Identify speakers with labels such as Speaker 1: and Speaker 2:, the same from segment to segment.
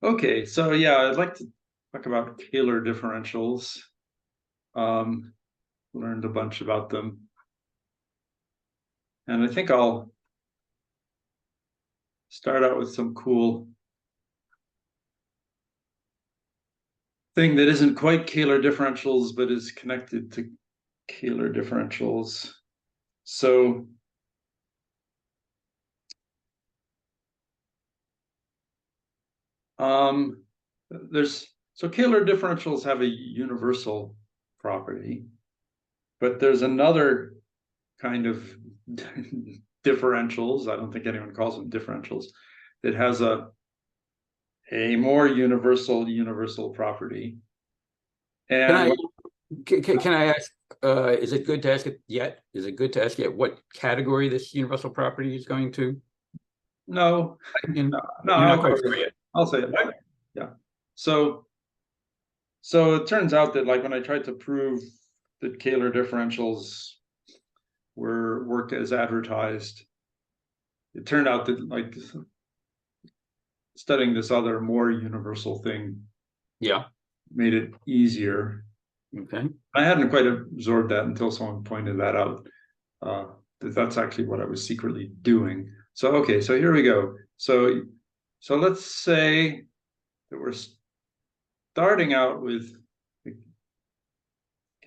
Speaker 1: Okay, so yeah, I'd like to talk about Kähler differentials. Learned a bunch about them. And I think I'll start out with some cool thing that isn't quite Kähler differentials, but is connected to Kähler differentials. So Kähler differentials have a universal property, but there's another kind of differentials. I don't think anyone calls them differentials. That has a more universal property. And
Speaker 2: can I ask? Is it good to ask it yet? Is it good to ask yet what category this universal property is going to?
Speaker 1: No, I'll say it. Yeah. So it turns out that, like, when I tried to prove that Kähler differentials worked as advertised, it turned out that, like, studying this other more universal thing, made it easier.
Speaker 2: Okay.
Speaker 1: I hadn't quite absorbed that until someone pointed that out. That's actually what I was secretly doing. So okay, so here we go. So let's say that we're starting out with the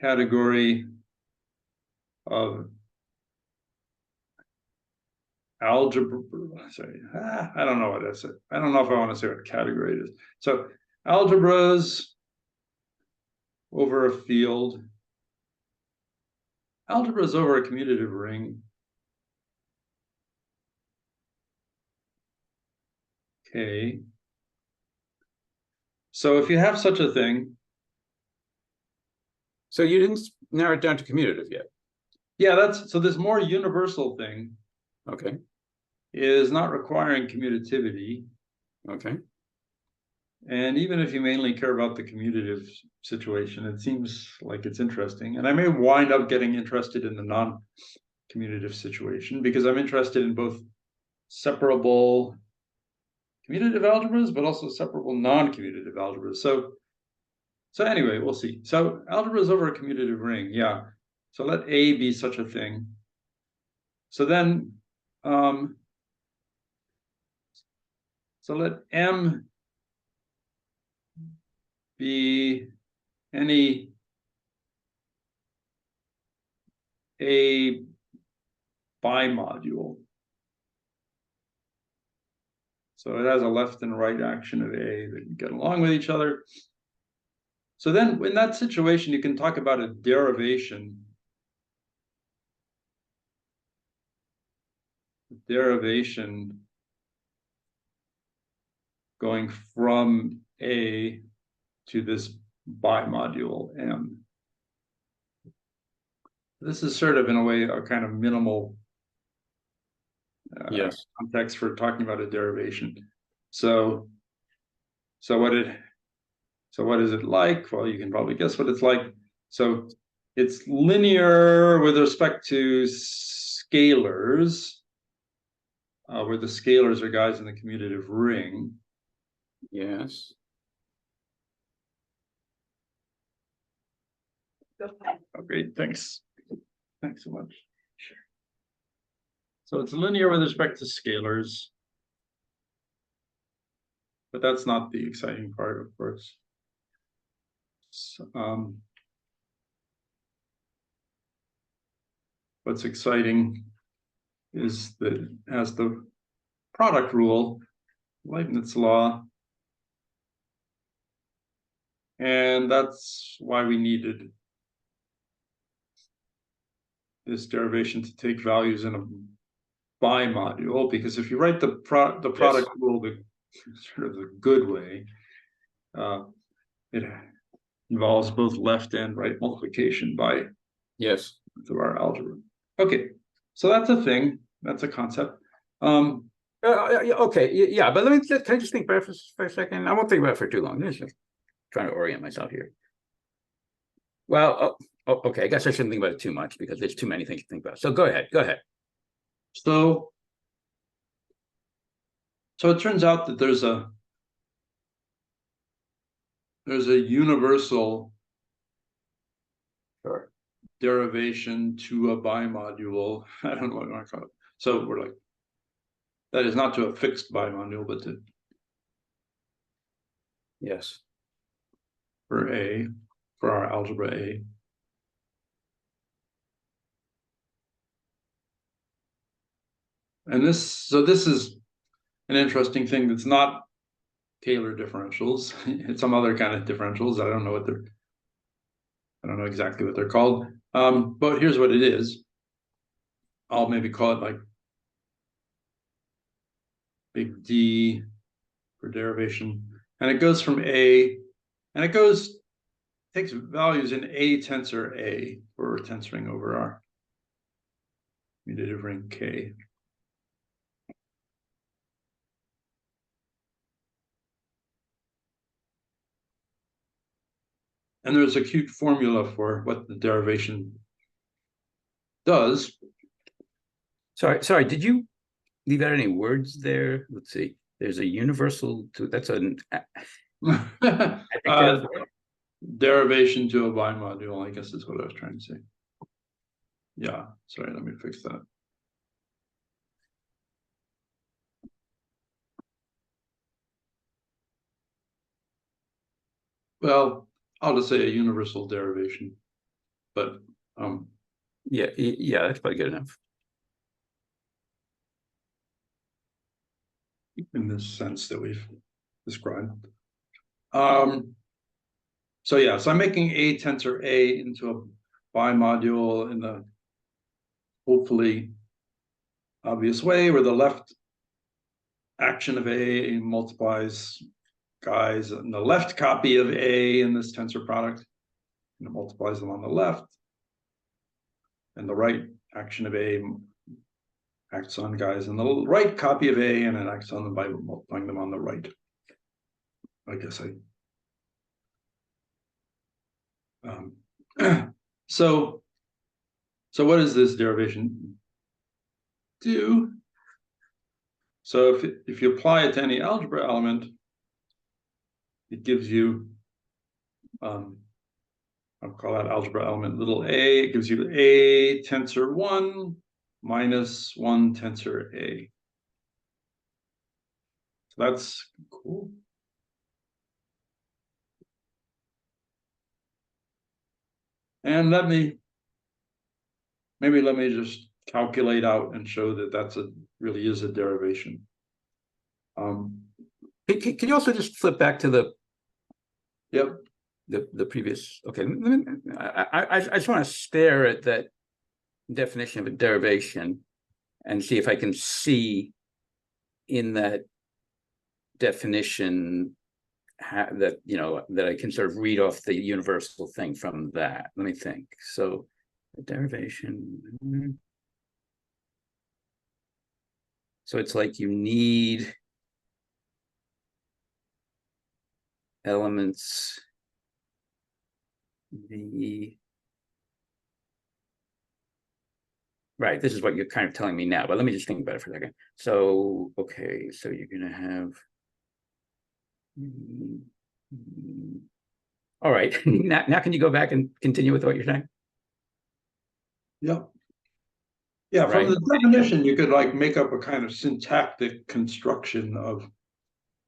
Speaker 1: category of algebra. Sorry, I don't know what that's. I don't know if I want to say what category it is. So algebras over a field. Algebras over a commutative ring. Okay. So if you have such a thing.
Speaker 2: So you didn't narrow it down to commutative yet.
Speaker 1: Yeah, so this more universal thing.
Speaker 2: Okay.
Speaker 1: Is not requiring commutativity.
Speaker 2: Okay.
Speaker 1: And even if you mainly care about the commutative situation, it seems like it's interesting. And I may wind up getting interested in the non-commutative situation because I'm interested in both separable commutative algebras, but also separable non-commutative algebras. So anyway, we'll see. So algebras over a commutative ring, yeah. So let A be such a thing. So then, so let M be any a bimodule. So it has a left and right action of A that get along with each other. So then in that situation, you can talk about a derivation. Derivation going from A to this bimodule M. This is sort of, in a way, a kind of minimal context for talking about a derivation. So what is it like? Well, you can probably guess what it's like. So it's linear with respect to scalars, where the scalars are guys in the commutative ring.
Speaker 2: Yes.
Speaker 1: Oh, great, thanks. Thanks so much. Sure. So it's linear with respect to scalars. But that's not the exciting part, of course. So, what's exciting is that it has the product rule, Leibniz law. And that's why we needed this derivation to take values in a bimodule, because if you write the product rule the sort of the good way, it involves both left and right multiplication by through our algebra. Okay, so that's a thing. That's a concept.
Speaker 2: Okay, yeah, but can I just think about it for a second? I won't think about it for too long. I'm just trying to orient myself here. Well, okay, I guess I shouldn't think about it too much because there's too many things to think about. So go ahead.
Speaker 1: So it turns out that there's a there's a universal
Speaker 2: Sure.
Speaker 1: derivation to a bimodule. I don't know what I want to call it. So we're like, that is not to a fixed bimodule, but to
Speaker 2: Yes.
Speaker 1: for A, for our algebra A. And this is an interesting thing that's not Kähler differentials. It's some other kind of differentials. I don't know exactly what they're called. But here's what it is. I'll maybe call it like big D for derivation. And it goes from A, and it takes values in A tensor A for tensoring over our commutative ring K. And there's a cute formula for what the derivation does.
Speaker 2: Sorry, did you leave out any words there? Let's see. There's a universal to that's an
Speaker 1: Derivation to a bimodule, I guess is what I was trying to say. Yeah, sorry, let me fix that. Well, I'll just say a universal derivation, but
Speaker 2: yeah, that's probably good enough.
Speaker 1: In this sense that we've described. So yeah, so I'm making A tensor A into a bimodule in the hopefully obvious way, where the left action of A multiplies guys in the left copy of A in this tensor product, and it multiplies them on the left, and the right action of A acts on guys in the right copy of A, and it acts on them by multiplying them on the right. I guess so what does this derivation do? So if you apply it to any algebra element, it gives you I'll call that algebra element little a. It gives you A tensor 1 minus 1 tensor A. So that's cool. And let me just calculate out and show that that's really is a derivation.
Speaker 2: Can you also just flip back to the
Speaker 1: Yep.
Speaker 2: the previous? Okay, I just want to stare at that definition of a derivation and see if I can see in that definition that that I can sort of read off the universal thing from that. Let me think. So the derivation. So it's like you need elements right, this is what you're kind of telling me now, but let me just think about it for a second. So okay, so you're gonna have all right. now can you go back and continue with what you're saying?
Speaker 1: Yep. Yeah, from the definition, you could like make up a kind of syntactic construction of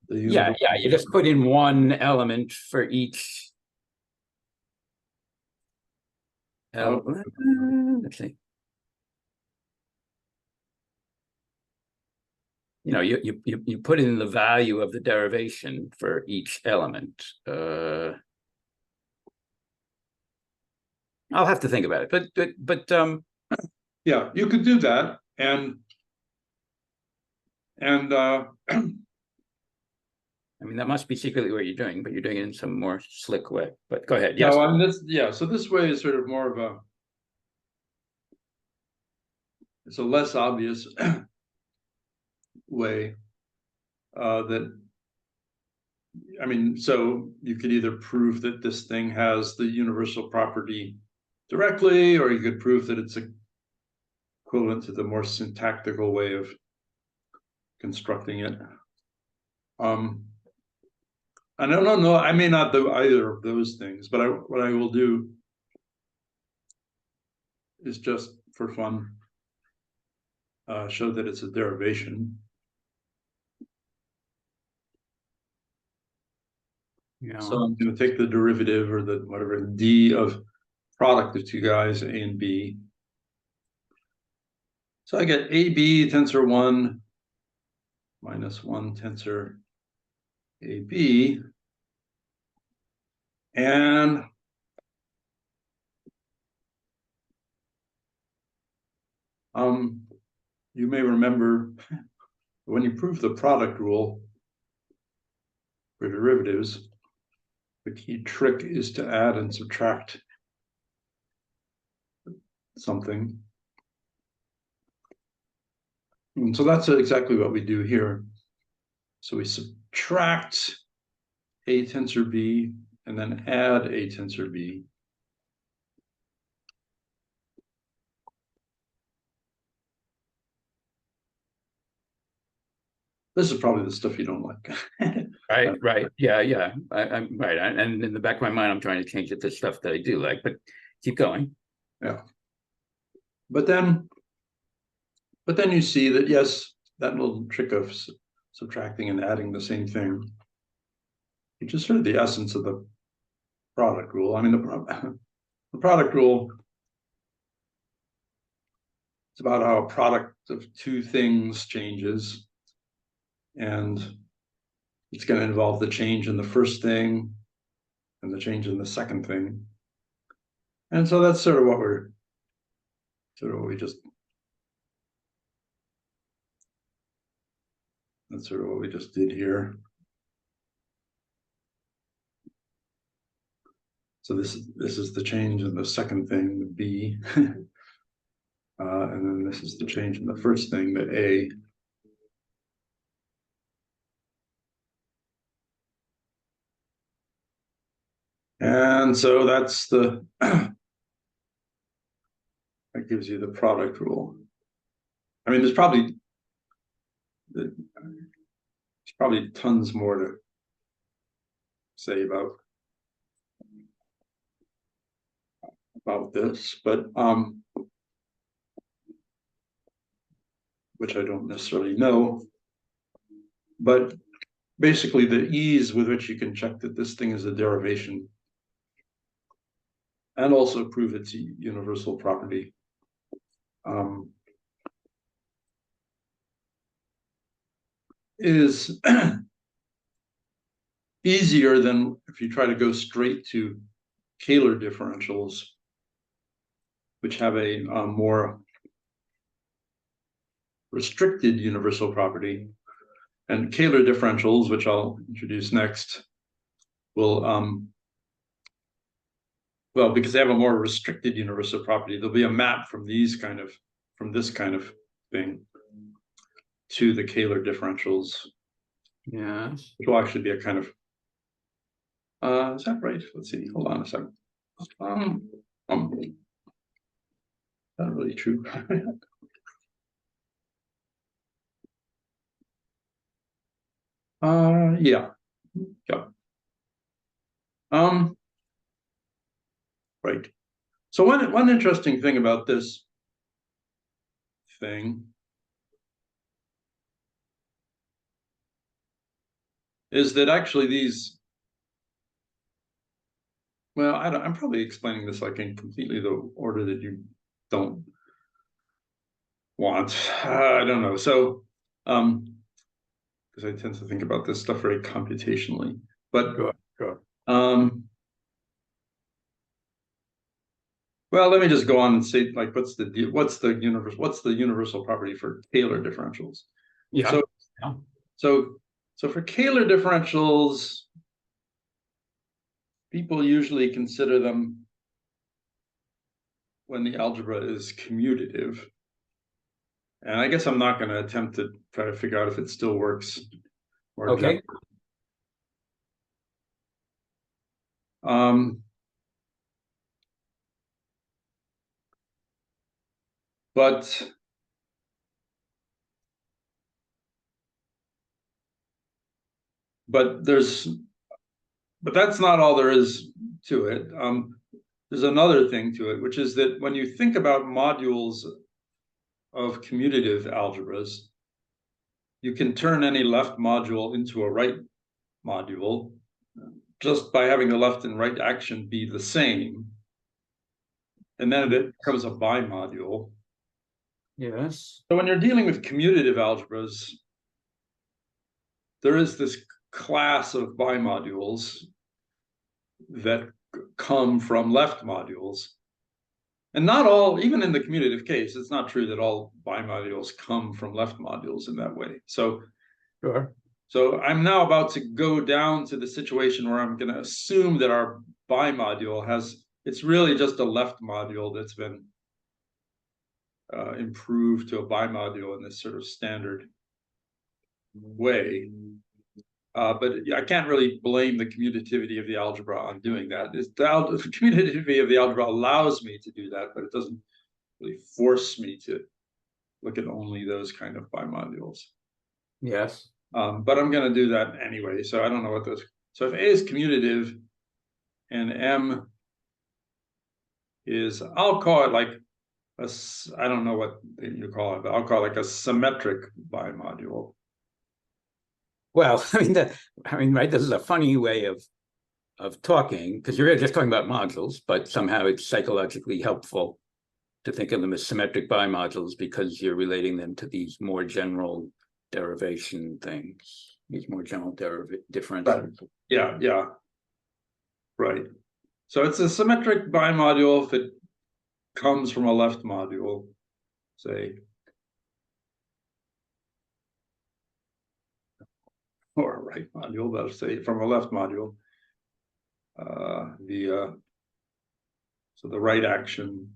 Speaker 1: the universe.
Speaker 2: Yeah, you just put in one element for each element. Let's see. You put in the value of the derivation for each element. I'll have to think about it, but
Speaker 1: yeah, you could do that, and
Speaker 2: I mean, that must be secretly what you're doing, but you're doing it in some more slick way. But go ahead. Yes.
Speaker 1: No, I mean, so this way is sort of more of it's a less obvious way that, I mean, so you could either prove that this thing has the universal property directly, or you could prove that it's equivalent to the more syntactical way of constructing it. I don't know, I may not do either of those things, but what I will do is just for fun, show that it's a derivation.
Speaker 2: Yeah.
Speaker 1: So I'm going to take the derivative or the whatever d of product of two guys, a and b. So I get ab tensor 1 minus 1 tensor ab. And you may remember when you prove the product rule for derivatives, the key trick is to add and subtract something. And so that's exactly what we do here. So we subtract a tensor b and then add a tensor b. This is probably the stuff you don't like.
Speaker 2: Right. Yeah. I'm right. And in the back of my mind, I'm trying to change it to stuff that I do like, but keep going.
Speaker 1: Yeah. But then you see that, yes, that little trick of subtracting and adding the same thing, which is sort of the essence of the product rule. I mean, the product rule is about how a product of two things changes. And it's going to involve the change in the first thing and the change in the second thing. And so that's sort of what we just did here. So this is the change in the second thing, the b, and then this is the change in the first thing, the a. And so that's that gives you the product rule. I mean, there's probably tons more to say about this, but which I don't necessarily know. But basically, the ease with which you can check that this thing is a derivation and also prove its universal property is easier than if you try to go straight to Kähler differentials, which have a more restricted universal property. And Kähler differentials, which I'll introduce next, will well, because they have a more restricted universal property, there'll be a map from this kind of thing to the Kähler differentials.
Speaker 2: Yeah.
Speaker 1: Which will actually be a kind of is that right? Let's see. Hold on a second. Not really true. Yeah. Right. So one interesting thing about this thing is that actually these, well, I'm probably explaining this like in completely the order that you don't want. I don't know. So, because I tend to think about this stuff very computationally, but
Speaker 2: Sure.
Speaker 1: Well, let me just go on and say, like, what's the universal property for Kähler differentials?
Speaker 2: Yeah.
Speaker 1: So for Kähler differentials, people usually consider them when the algebra is commutative. And I guess I'm not going to attempt to try to figure out if it still works.
Speaker 2: Okay.
Speaker 1: But there's but that's not all there is to it. There's another thing to it, which is that when you think about modules of commutative algebras, you can turn any left module into a right module just by having the left and right action be the same. And then it becomes a bimodule.
Speaker 2: Yes.
Speaker 1: So when you're dealing with commutative algebras, there is this class of bimodules that come from left modules. And not all, even in the commutative case, it's not true that all bimodules come from left modules in that way. So,
Speaker 2: Sure.
Speaker 1: So I'm now about to go down to the situation where I'm going to assume that our bimodule has, it's really just a left module that's been improved to a bimodule in this sort of standard way. But I can't really blame the commutativity of the algebra on doing that. The commutativity of the algebra allows me to do that, but it doesn't really force me to look at only those kind of bimodules.
Speaker 2: Yes.
Speaker 1: But I'm going to do that anyway. So I don't know what those. So if A is commutative and M is, I'll call it like a, I don't know what you call it, but I'll call it like a symmetric bimodule.
Speaker 2: Well, right, this is a funny way of talking, because you're just talking about modules, but somehow it's psychologically helpful to think of them as symmetric bimodules because you're relating them to these more general derivation things, these more general differentials.
Speaker 1: Right. Yeah. Right. So it's a symmetric bimodule if it comes from a left module, say, or a right module, but say from a left module. So the right action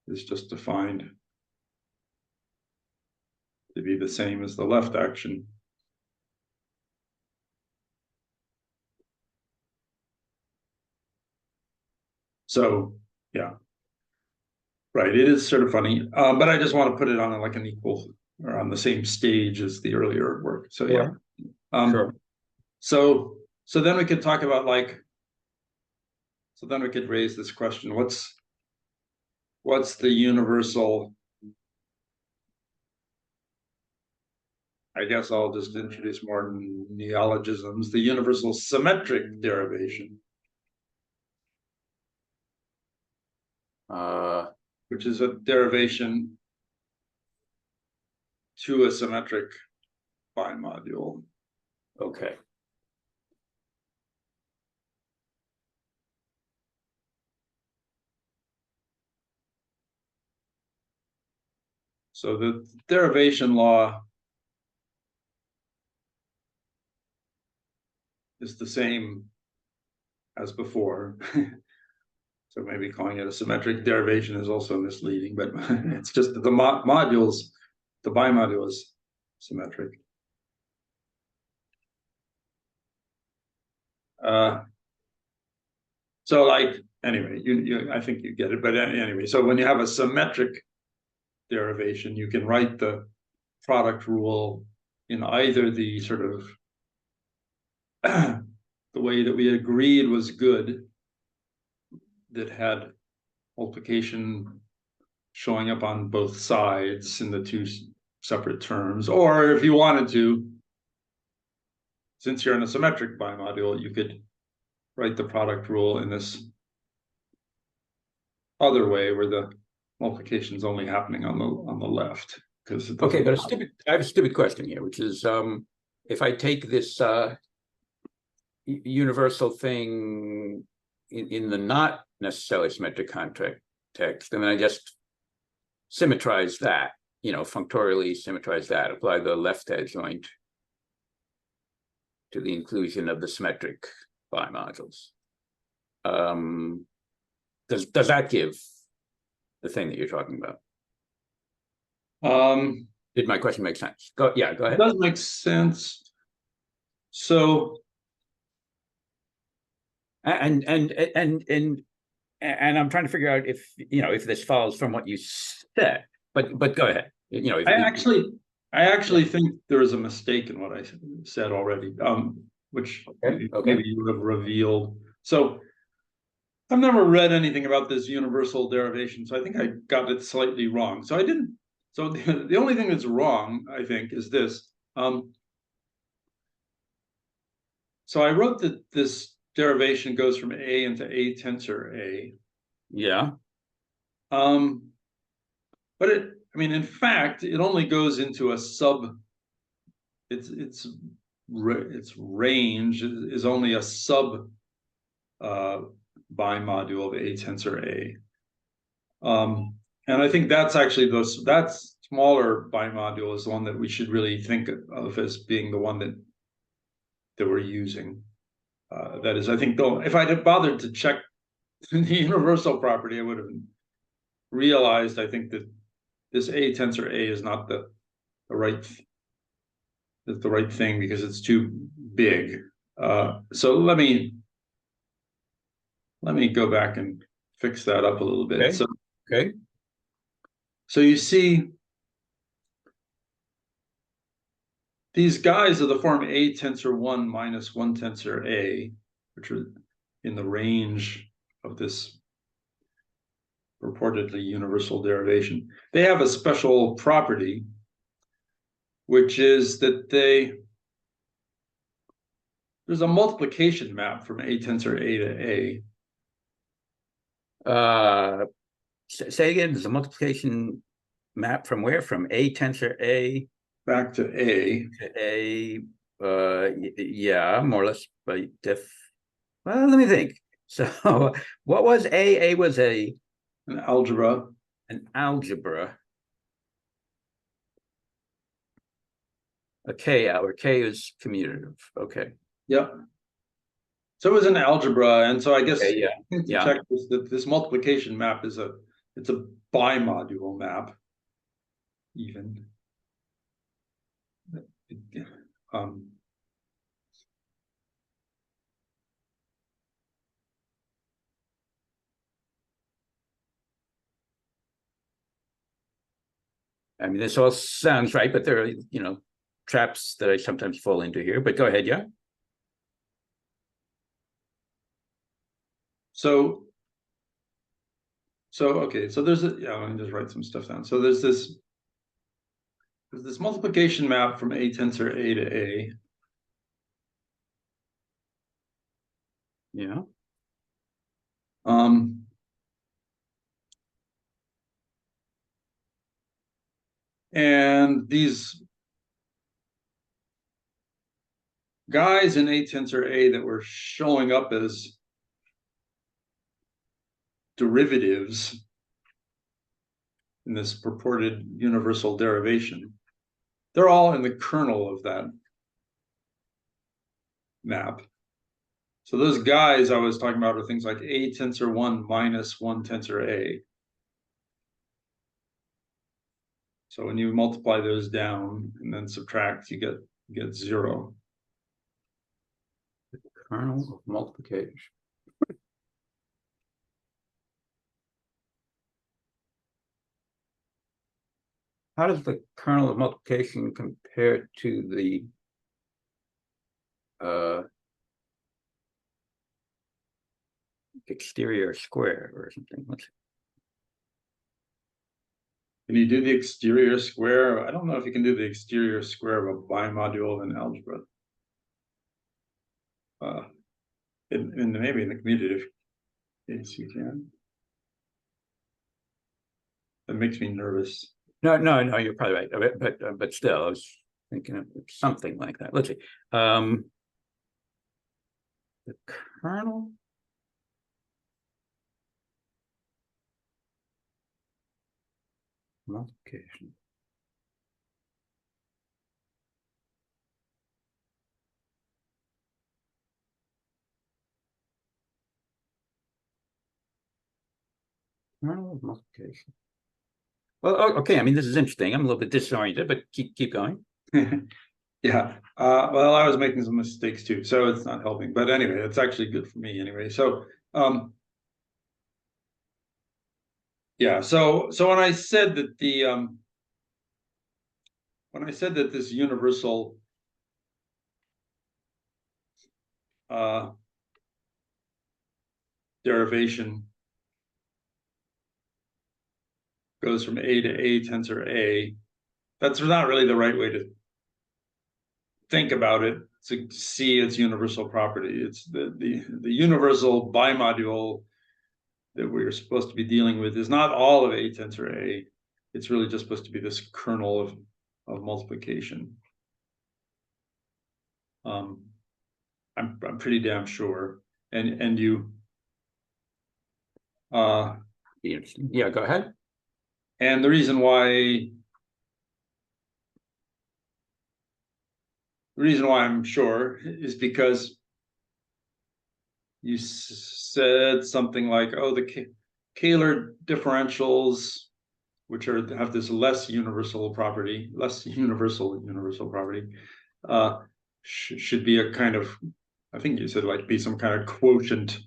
Speaker 1: is just defined to be the same as the left action. So yeah, right. It is sort of funny, but I just want to put it on like an equal or on the same stage as the earlier work. So yeah.
Speaker 2: Sure.
Speaker 1: So then we could talk about like. So then we could raise this question: what's the universal? I guess I'll just introduce more neologisms. The universal symmetric derivation. Which is a derivation to a symmetric bimodule.
Speaker 2: Okay.
Speaker 1: So the derivation law is the same as before. So maybe calling it a symmetric derivation is also misleading, but it's just that the modules, the bimodule is symmetric. So like, anyway, I think you get it, but anyway, so when you have a symmetric derivation, you can write the product rule in either the sort of the way that we agreed was good, that had multiplication showing up on both sides in the two separate terms, or if you wanted to, since you're in a symmetric bimodule, you could write the product rule in this other way where the multiplication is only happening on the left.
Speaker 2: Okay, but I have a stupid question here, which is if I take this universal thing in the not necessarily symmetric context, and then I just symmetrize that, functorially symmetrize that, apply the left adjoint to the inclusion of the symmetric bimodules. Does that give the thing that you're talking about? Did my question make sense? Go ahead.
Speaker 1: It does make sense. So,
Speaker 2: and I'm trying to figure out if this follows from what you said, but go ahead.
Speaker 1: I actually think there is a mistake in what I said already, which
Speaker 2: Okay.
Speaker 1: maybe you have revealed. So I've never read anything about this universal derivation, so I think I got it slightly wrong. So I didn't. So the only thing that's wrong, I think, is this. So I wrote that this derivation goes from A into A tensor A.
Speaker 2: Yeah.
Speaker 1: But I mean, in fact, it only goes into a sub. Its range is only a sub bimodule of A tensor A. And I think that's actually that smaller bimodule is the one that we should really think of as being the one that we're using. That is, I think, though, if I had bothered to check the universal property, I would have realized, I think, that this A tensor A is not the right thing because it's too big. So let me go back and fix that up a little bit.
Speaker 2: Okay.
Speaker 1: So
Speaker 2: Okay.
Speaker 1: So you see, these guys are the form A tensor 1 minus 1 tensor A, which are in the range of this purportedly universal derivation. They have a special property, which is that there's a multiplication map from A tensor A to A.
Speaker 2: Say again, there's a multiplication map from where? From A tensor A
Speaker 1: back to A.
Speaker 2: Yeah, more or less by well, let me think. So what was A? A was
Speaker 1: an algebra.
Speaker 2: An algebra. A K out, or K is commutative. Okay.
Speaker 1: Yep. So it was an algebra, and so I guess
Speaker 2: Okay,
Speaker 1: to check this, that this multiplication map is it's a bimodule map, even.
Speaker 2: I mean, this all sounds right, but there are, traps that I sometimes fall into here. But go ahead, yeah.
Speaker 1: So okay, so there's let me just write some stuff down. So there's this multiplication map from A tensor A to A.
Speaker 2: Yeah.
Speaker 1: And these guys in A tensor A that were showing up as derivatives in this purported universal derivation, they're all in the kernel of that map. So those guys I was talking about are things like A tensor 1 minus 1 tensor A. So when you multiply those down and then subtract, you get 0.
Speaker 2: The kernel of multiplication. How does the kernel of multiplication compare to the exterior square or something?
Speaker 1: Can you do the exterior square? I don't know if you can do the exterior square of a bimodule in algebra. Maybe in the commutative case you can. That makes me nervous.
Speaker 2: No, you're probably right. But still, I was thinking of something like that. Let's see. The kernel. Multiplication. Kernel of multiplication. Well, okay. I mean, this is interesting. I'm a little bit disoriented, but keep going.
Speaker 1: Yeah. Well, I was making some mistakes too, so it's not helping. But anyway, it's actually good for me anyway. So, yeah. So when I said that when I said that this universal derivation goes from A to A tensor A, that's not really the right way to think about it, to see its universal property. It's the universal bimodule that we're supposed to be dealing with is not all of A tensor A. It's really just supposed to be this kernel of multiplication. I'm pretty damn sure. And you
Speaker 2: yeah, go ahead.
Speaker 1: And the reason why I'm sure is because you said something like, oh, the Kähler differentials, which have this less universal property, should be a kind of, I think you said like be some kind of quotient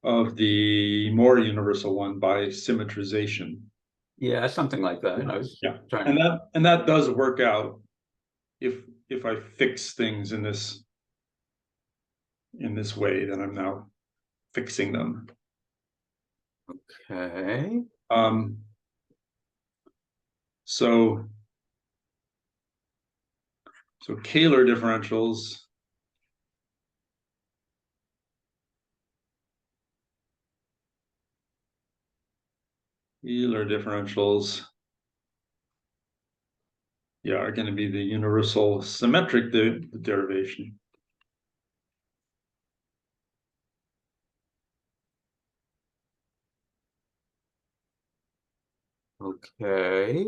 Speaker 1: of the more universal one by symmetrization.
Speaker 2: Yeah, something like that. I was
Speaker 1: trying and that does work out if I fix things in this way, then I'm now fixing them.
Speaker 2: Okay.
Speaker 1: So Kähler differentials are going to be the universal symmetric derivation.
Speaker 2: Okay.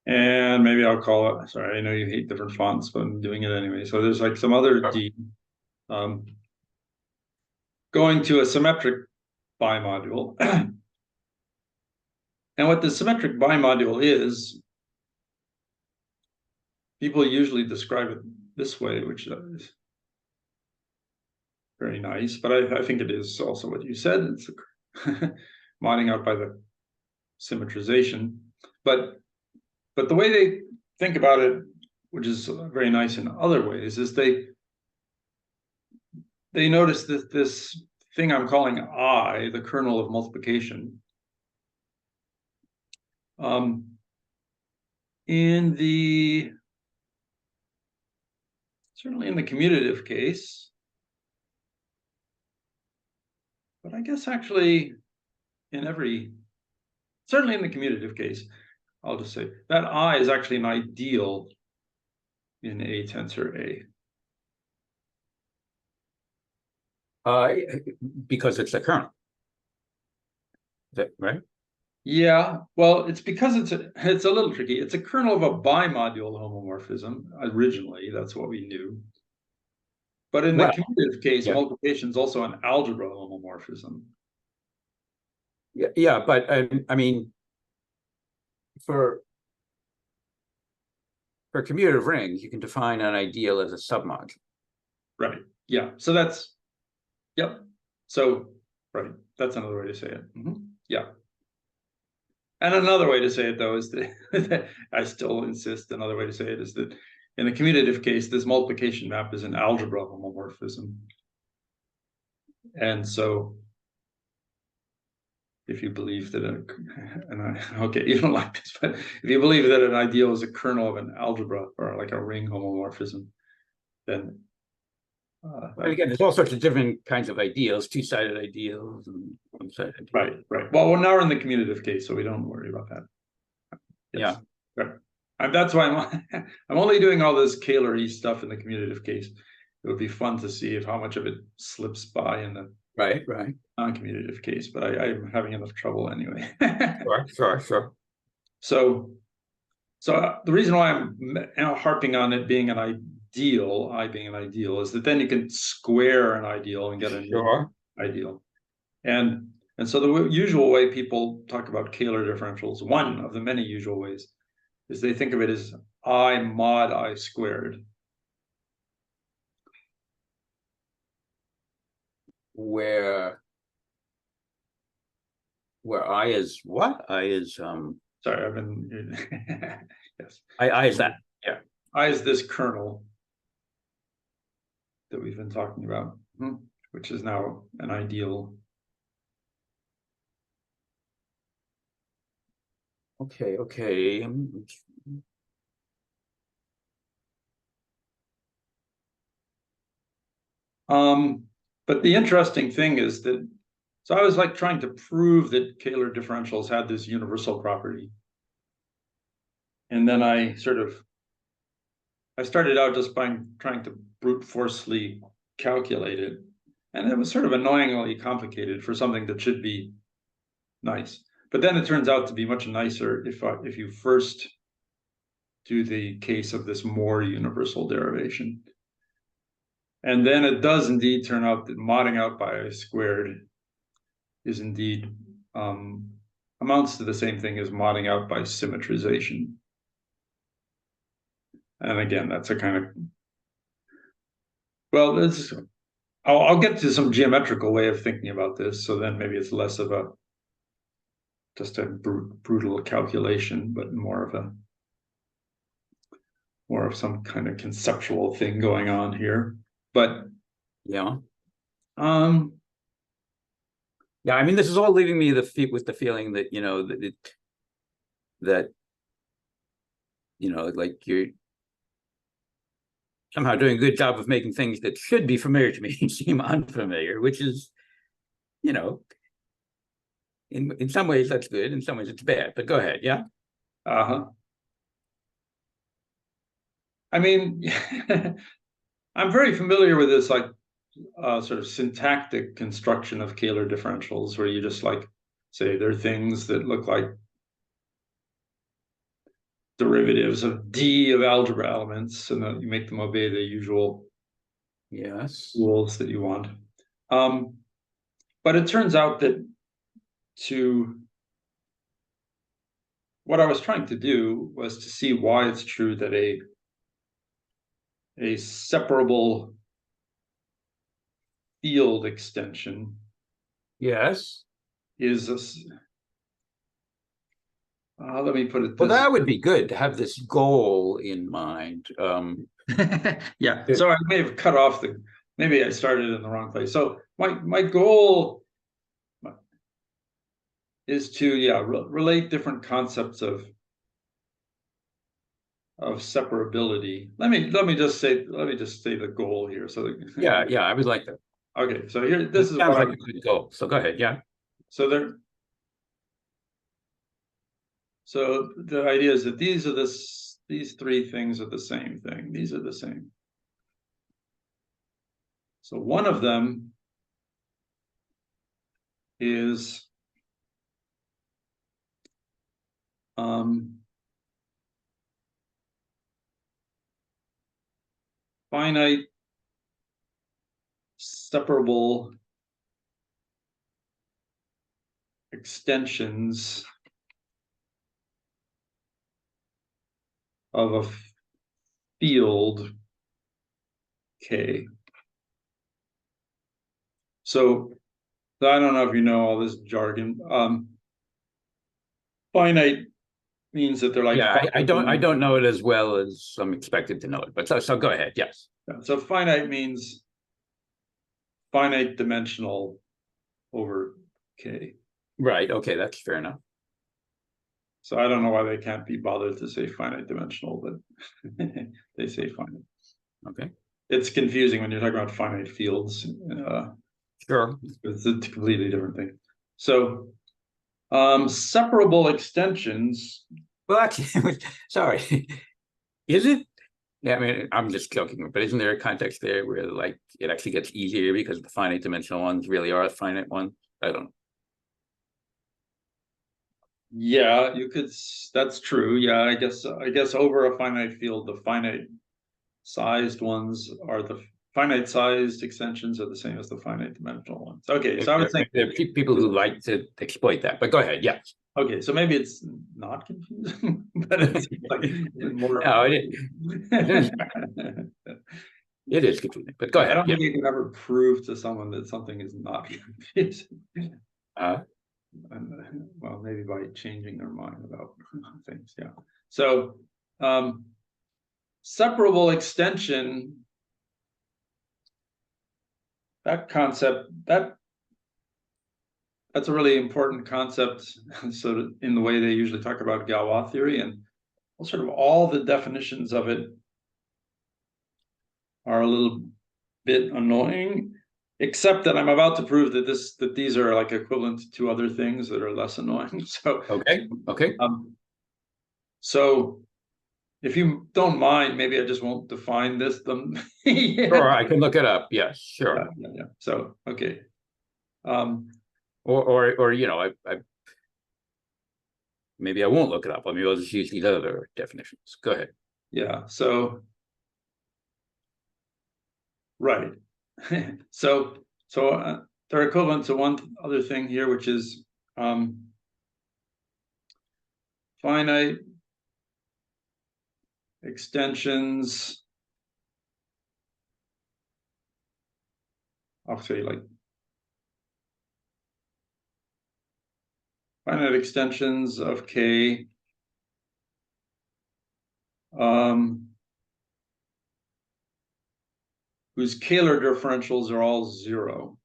Speaker 1: And maybe I'll call it, sorry, I know you hate different fonts, but I'm doing it anyway. So there's like some other D going to a symmetric bimodule. And what the symmetric bimodule is, people usually describe it this way, which is very nice, but I think it is also what you said. It's modding out by the symmetrization. But the way they think about it, which is very nice in other ways, is they notice that this thing I'm calling I, the kernel of multiplication, certainly in the commutative case, but I guess actually certainly in the commutative case, I'll just say that I is actually an ideal in A tensor A.
Speaker 2: Because it's a kernel. Is that right?
Speaker 1: Yeah, well, it's because it's a little tricky. It's a kernel of a bimodule homomorphism. Originally, that's what we knew. But in the commutative case, multiplication is also an algebra homomorphism.
Speaker 2: Yeah, but I mean, for commutative rings, you can define an ideal as a submodule.
Speaker 1: Right. Yeah. So that's, yep. So, right. That's another way to say it. Yeah. And another way to say it, though, is that I still insist another way to say it is that in the commutative case, this multiplication map is an algebra homomorphism. And so if you believe that okay, you don't like this, but if you believe that an ideal is a kernel of an algebra or like a ring homomorphism, then
Speaker 2: again, there's all sorts of different kinds of ideals, two-sided ideals and one-sided ideals.
Speaker 1: Right. Well, we're now in the commutative case, so we don't worry about that.
Speaker 2: Yes.
Speaker 1: Yeah. Right. That's why I'm only doing all this Kähler-y stuff in the commutative case. It would be fun to see how much of it slips by in the
Speaker 2: right
Speaker 1: non-commutative case, but I'm having enough trouble anyway.
Speaker 2: Sure.
Speaker 1: So the reason why I'm harping on it being an ideal, I being an ideal, is that then you can square an ideal and get a new ideal. And so the usual way people talk about Kähler differentials, one of the many usual ways, is they think of it as I mod I squared.
Speaker 2: Where I is what? I is
Speaker 1: Sorry, I've been, yes.
Speaker 2: I is that, yeah.
Speaker 1: I is this kernel that we've been talking about, which is now an ideal.
Speaker 2: Okay.
Speaker 1: But the interesting thing is that, so I was like trying to prove that Kähler differentials had this universal property. And then I started out just by trying to brute forcefully calculate it. And it was sort of annoyingly complicated for something that should be nice. But then it turns out to be much nicer if you first do the case of this more universal derivation. And then it does indeed turn out that modding out by I squared is indeed amounts to the same thing as modding out by symmetrization. And again, that's a kind of, well, this, I'll get to some geometrical way of thinking about this. So then maybe it's less of a just a brutal calculation, but more of some kind of conceptual thing going on here. But
Speaker 2: yeah, I mean, this is all leaving me with the feeling that that like you're somehow doing a good job of making things that should be familiar to me seem unfamiliar, which is, in some ways that's good, in some ways it's bad. But go ahead, yeah.
Speaker 1: I mean, I'm very familiar with this like sort of syntactic construction of Kähler differentials, where you just like say there are things that look like derivatives of D of algebra elements, and then you make them obey the usual rules that you want. But it turns out that what I was trying to do was to see why it's true that a separable field extension
Speaker 2: is
Speaker 1: let me put it this
Speaker 2: well, that would be good to have this goal in mind.
Speaker 1: Yeah, so I may have cut off maybe I started in the wrong place. So my goal is to relate different concepts of separability. Let me just say the goal here. So
Speaker 2: yeah, I would like that.
Speaker 1: Okay, so here this is
Speaker 2: sounds like a good goal. So go ahead, yeah.
Speaker 1: So the idea is that these three things are the same thing. These are the same. So one of them is finite separable extensions of a field K. So I don't know if you know all this jargon. Finite means that they're like
Speaker 2: I don't know it as well as I'm expected to know it, but so go ahead. Yes.
Speaker 1: So finite means finite dimensional over K.
Speaker 2: Right. Okay, that's fair enough.
Speaker 1: So I don't know why they can't be bothered to say finite dimensional, but they say finite.
Speaker 2: Okay.
Speaker 1: It's confusing when you're talking about finite fields.
Speaker 2: Sure.
Speaker 1: It's a completely different thing. So separable extensions.
Speaker 2: Well, actually, sorry. Is it? Yeah, I mean, I'm just joking, but isn't there a context there where like it actually gets easier because the finite dimensional ones really are finite ones? I don't know.
Speaker 1: Yeah, you could. That's true. Yeah, I guess over a finite field, the finite sized ones are the finite sized extensions are the same as the finite dimensional ones. Okay, so I would think
Speaker 2: there are people who like to exploit that, but go ahead. Yes.
Speaker 1: Okay, so maybe it's not confusing, but it's like more.
Speaker 2: No, it is confusing, but go ahead.
Speaker 1: I don't think you can ever prove to someone that something is not confusing. well, maybe by changing their mind about things. Yeah. So separable extension, that concept, that's a really important concept. So in the way they usually talk about Galois theory, and sort of all the definitions of it are a little bit annoying, except that I'm about to prove that these are like equivalent to other things that are less annoying. So
Speaker 2: Okay.
Speaker 1: So if you don't mind, maybe I just won't define them.
Speaker 2: Sure, I can look it up. Yes, sure.
Speaker 1: Yeah. So okay.
Speaker 2: Or I maybe I won't look it up. Maybe I'll just use these other definitions. Go ahead.
Speaker 1: Yeah. So right. so they're equivalent to one other thing here, which is finite extensions. I'll say like finite extensions of K whose Kähler differentials are all 0.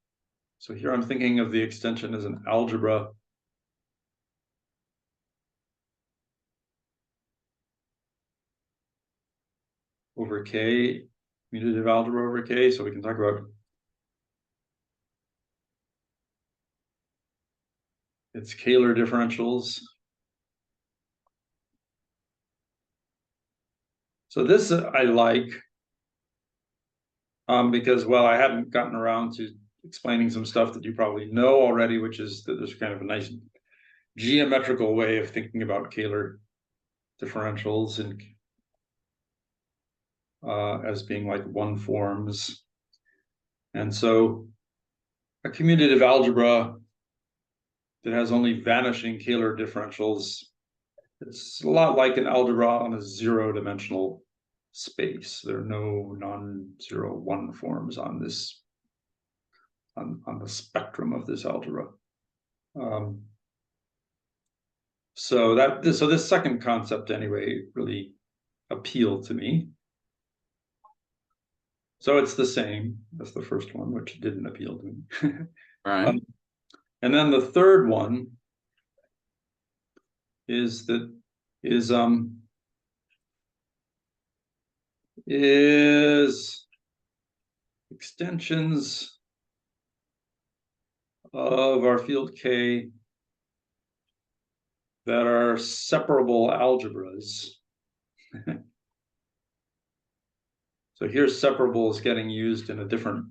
Speaker 1: So here I'm thinking of the extension as an algebra over K, commutative algebra over K. So we can talk about its Kähler differentials. So this I like because, well, I hadn't gotten around to explaining some stuff that you probably know already, which is that there's kind of a nice geometrical way of thinking about Kähler differentials and as being like one forms. And so a commutative algebra that has only vanishing Kähler differentials, it's a lot like an algebra on a 0-dimensional space. There are no non-zero one forms on this on the spectrum of this algebra. So this second concept anyway really appealed to me. So it's the same as the first one, which didn't appeal to me.
Speaker 2: Right.
Speaker 1: And then the third one is extensions of our field K that are separable algebras. So here separable is getting used in a different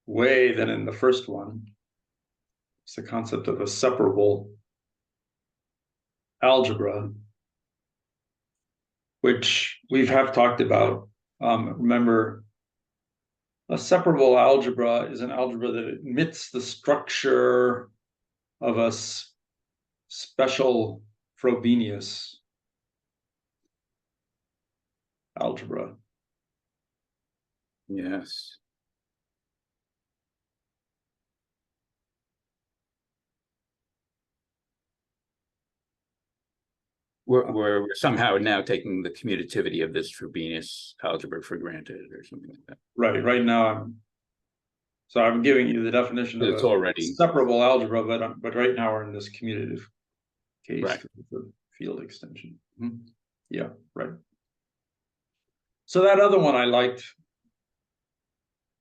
Speaker 1: way than in the first one. It's the concept of a separable algebra, which we have talked about. Remember, a separable algebra is an algebra that admits the structure of a special Frobenius algebra.
Speaker 2: Yes. We're somehow now taking the commutativity of this Frobenius algebra for granted, or something like that.
Speaker 1: Right now I'm giving you the definition of a separable algebra, but right now we're in this commutative case, right, for the field extension. Mm-hmm. Yeah, right. So that other one I liked.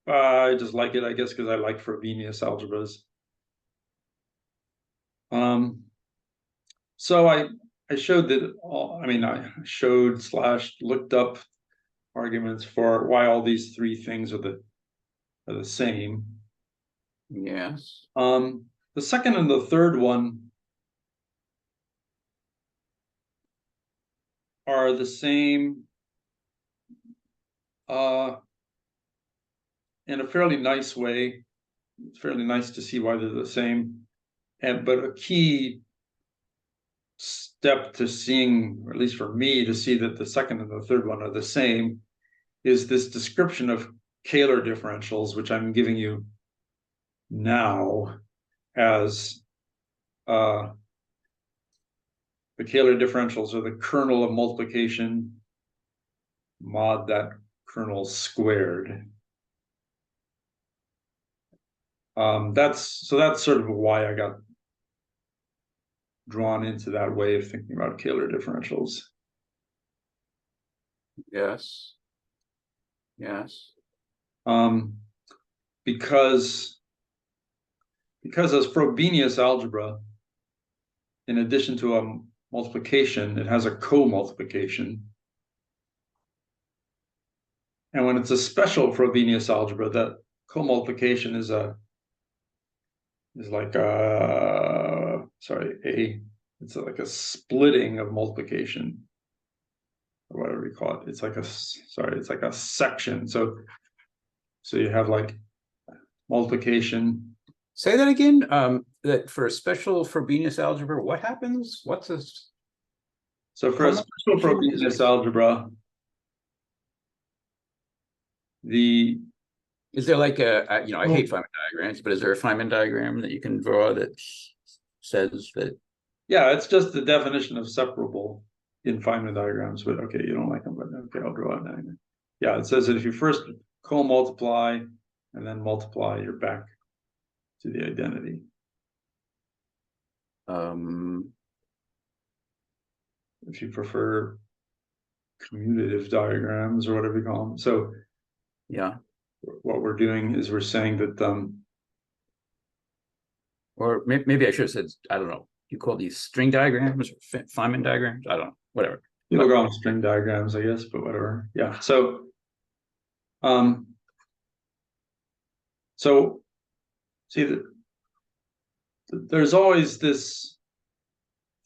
Speaker 1: I just like it, I guess, because I like Frobenius algebras. So I showed that I showed / looked up arguments for why all these three things are the same.
Speaker 2: Yes.
Speaker 1: The second and the third one are the same in a fairly nice way. It's fairly nice to see why they're the same. But a key step to seeing, or at least for me, to see that the second and the third one are the same is this description of Kähler differentials, which I'm giving you now as the Kähler differentials are the kernel of multiplication mod that kernel squared. That's sort of why I got drawn into that way of thinking about Kähler differentials.
Speaker 2: Yes. Yes.
Speaker 1: Because as Frobenius algebra, in addition to a multiplication, it has a co-multiplication. And when it's a special Frobenius algebra, that co-multiplication is like it's like a splitting of multiplication, or whatever you call it. It's like a section. So you have like multiplication.
Speaker 2: Say that again. That for a special Frobenius algebra, what happens? What's this?
Speaker 1: So for a special Frobenius algebra,
Speaker 2: is there like I hate Feynman diagrams, but is there a Feynman diagram that you can draw that says that?
Speaker 1: Yeah, it's just the definition of separable in Feynman diagrams, but okay, you don't like them, but okay, I'll draw it anyway. Yeah, it says that if you first co-multiply and then multiply, you're back to the identity. If you prefer commutative diagrams or whatever you call them. So
Speaker 2: yeah,
Speaker 1: what we're doing is we're saying that
Speaker 2: or maybe I should have said, I don't know, you call these string diagrams or Feynman diagrams? I don't know, whatever.
Speaker 1: People call them string diagrams, I guess, but whatever. Yeah. So see, there's always this,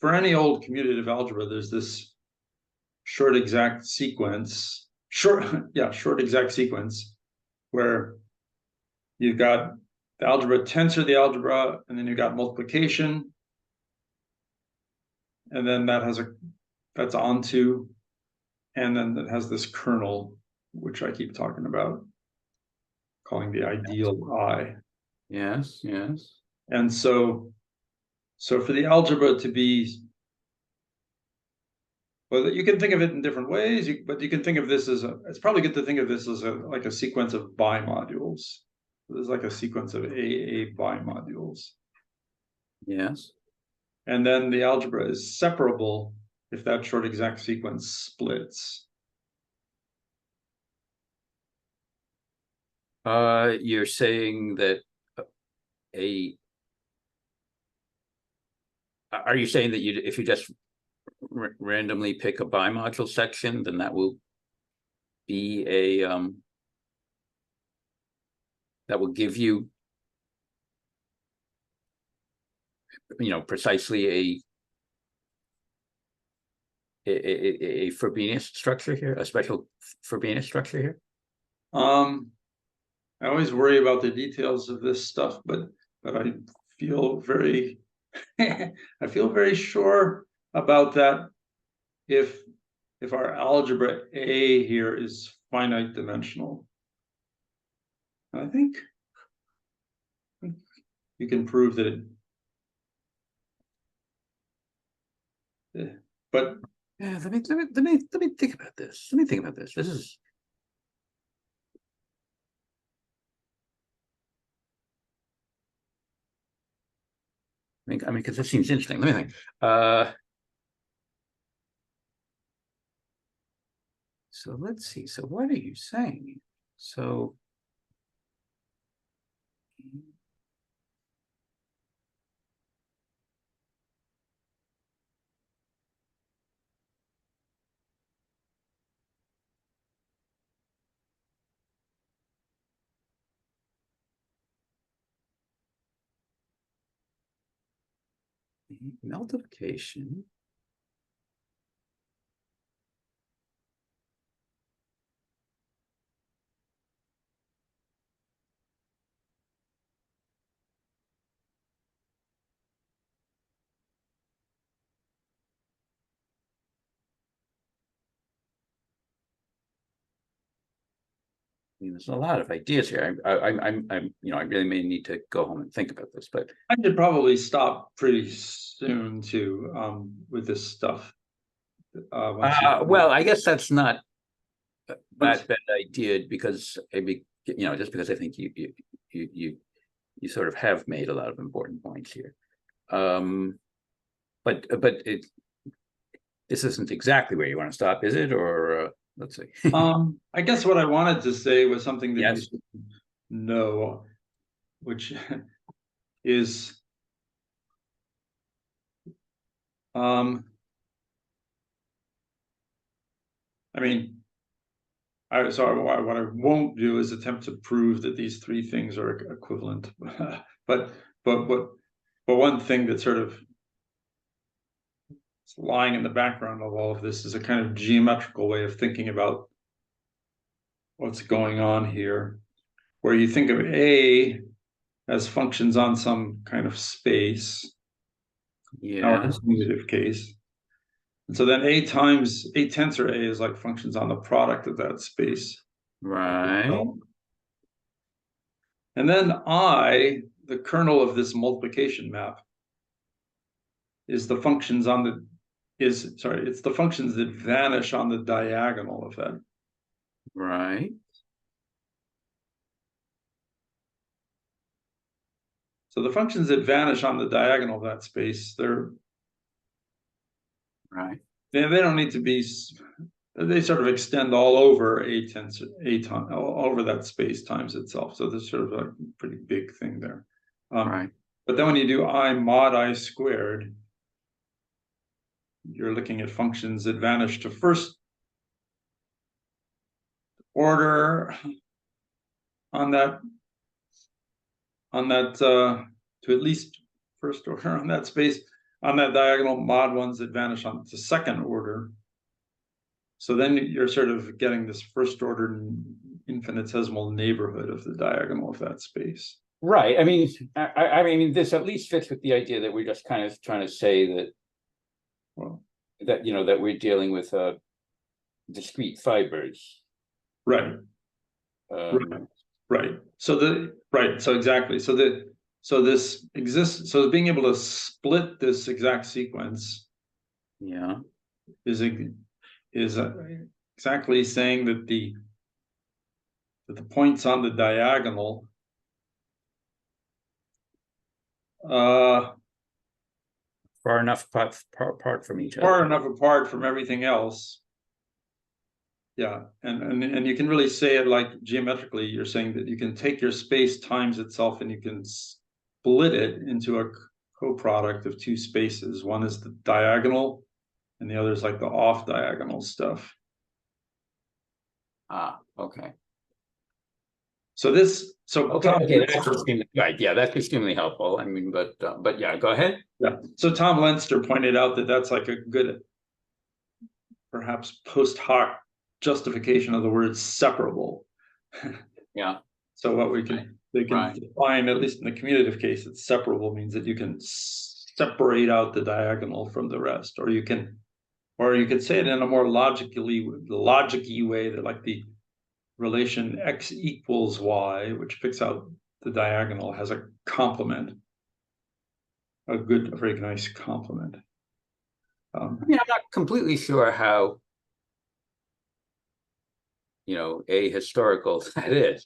Speaker 1: for any old commutative algebra, there's this short exact sequence where you've got the algebra tensor the algebra, and then you've got multiplication, and then that's onto, and then it has this kernel, which I keep talking about, calling the ideal I.
Speaker 2: Yes, yes.
Speaker 1: And so for the algebra to be, well, you can think of it in different ways, but you can think of this as it's probably good to think of this as like a sequence of bimodules. There's like a sequence of AA bimodules.
Speaker 2: Yes.
Speaker 1: And then the algebra is separable if that short exact sequence splits.
Speaker 2: You're saying that are you saying that if you just randomly pick a bimodule section, then that will be that will give you, precisely a Frobenius structure here, a special Frobenius structure here?
Speaker 1: I always worry about the details of this stuff, but I feel very I feel very sure about that if our algebra A here is finite dimensional. I think you can prove that but
Speaker 2: yeah, let me think about this. Let me think about this. This is, because this seems interesting. Let me think. So let's see. So what are you saying? So multiplication. mean, there's a lot of ideas here. I'm, you know, I really may need to go home and think about this, but
Speaker 1: I should probably stop pretty soon too, with this stuff.
Speaker 2: well, I guess that's not
Speaker 1: Once-
Speaker 2: that bad idea because maybe, you know, just because I think you sort of have made a lot of important points here. But this isn't exactly where you want to stop, is it? Or let's see.
Speaker 1: I guess what I wanted to say was something that you
Speaker 2: Yes.
Speaker 1: should know, which is I mean, what I won't do is attempt to prove that these three things are equivalent. but one thing that sort of is lying in the background of all of this is a kind of geometrical way of thinking about what's going on here, where you think of A as functions on some kind of space, our
Speaker 2: Yeah.
Speaker 1: commutative case. And so then A times A tensor A is like functions on the product of that space.
Speaker 2: Right.
Speaker 1: And then I, the kernel of this multiplication map, is the functions on the it's the functions that vanish on the diagonal of that.
Speaker 2: Right.
Speaker 1: So the functions that vanish on the diagonal of that space,
Speaker 2: Right.
Speaker 1: they don't need to be, they sort of extend all over all over that space times itself. So there's sort of a pretty big thing there.
Speaker 2: Right.
Speaker 1: But then when you do I mod I squared, you're looking at functions that vanish to first order on that to at least first order on that space, on that diagonal, mod ones that vanish on to second order. So then you're sort of getting this first order infinitesimal neighborhood of the diagonal of that space.
Speaker 2: Right. I mean, I mean, this at least fits with the idea that we're just kind of trying to say that,
Speaker 1: well,
Speaker 2: that, you know, that we're dealing with discrete fibers.
Speaker 1: Right. Right. So exactly. So this exists. So being able to split this exact sequence,
Speaker 2: yeah,
Speaker 1: is exactly saying that the points on the diagonal
Speaker 2: far enough apart from each other.
Speaker 1: Far enough apart from everything else. Yeah, and you can really say it like geometrically. You're saying that you can take your space times itself and you can split it into a coproduct of two spaces. One is the diagonal, and the other is like the off diagonal stuff.
Speaker 2: Okay.
Speaker 1: So
Speaker 2: okay, that's extremely, right. Yeah, that's extremely helpful. I mean, but yeah, go ahead.
Speaker 1: Yeah. So Tom Leinster pointed out that that's like a good, perhaps post hoc justification of the word separable.
Speaker 2: Yeah.
Speaker 1: So what they can define, at least in the commutative case, it's separable means that you can separate out the diagonal from the rest, or you could say it in a more logic-y way, that like the relation x equals y, which picks out the diagonal, has a complement, a very nice complement.
Speaker 2: I mean, I'm not completely sure how, you know, ahistorical that is.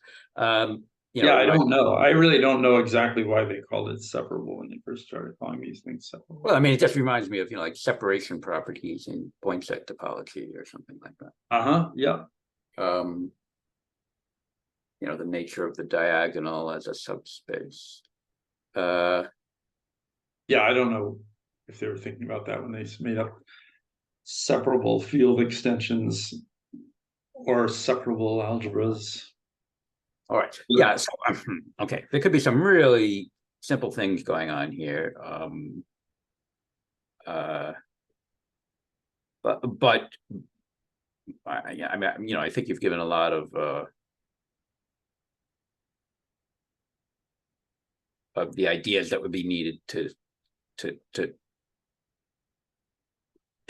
Speaker 2: You know,
Speaker 1: I don't know. I really don't know exactly why they called it separable when they first started calling these things separable.
Speaker 2: Well, I mean, it just reminds me of, you know, like separation properties in point set topology or something like that.
Speaker 1: Yeah.
Speaker 2: You know, the nature of the diagonal as a subspace.
Speaker 1: Yeah, I don't know if they were thinking about that when they made up separable field extensions or separable algebras.
Speaker 2: All right. Yeah. So, okay. There could be some really simple things going on here. But yeah, I mean, you know, I think you've given a lot of the ideas that would be needed to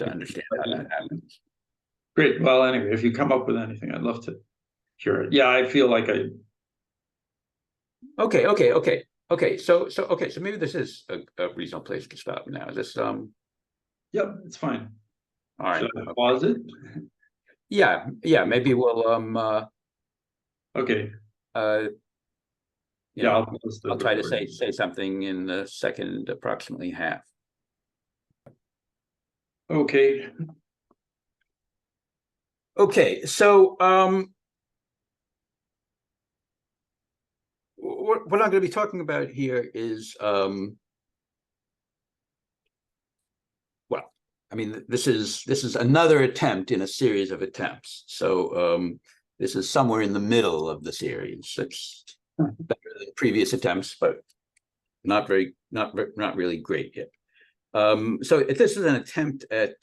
Speaker 2: understand how that happens.
Speaker 1: Great. Well, anyway, if you come up with anything, I'd love to cure it. Yeah, I feel like
Speaker 2: Okay. So maybe this is a reasonable place to stop now.
Speaker 1: yep, it's fine.
Speaker 2: All right.
Speaker 1: Should I pause it?
Speaker 2: Yeah, maybe we'll
Speaker 1: Okay.
Speaker 2: uh you
Speaker 1: Yeah,
Speaker 2: know,
Speaker 1: I'll pause the
Speaker 2: I'll try to
Speaker 1: recording.
Speaker 2: say something in the second approximately half.
Speaker 1: Okay.
Speaker 2: Okay, so what I'm going to be talking about here is well, I mean, this is another attempt in a series of attempts. So this is somewhere in the middle of the series. It's better than previous attempts, but not really great yet. So this is an attempt at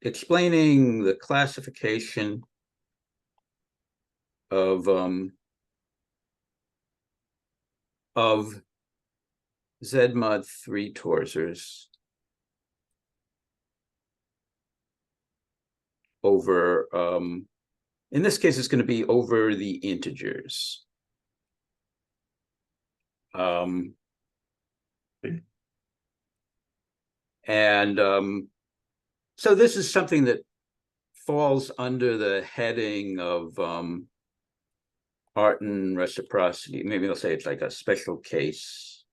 Speaker 2: explaining the classification of Z mod 3 torsors over in this case it's going to be over the integers. And so this is something that falls under the heading of Artin reciprocity. Maybe I'll say it's like a special case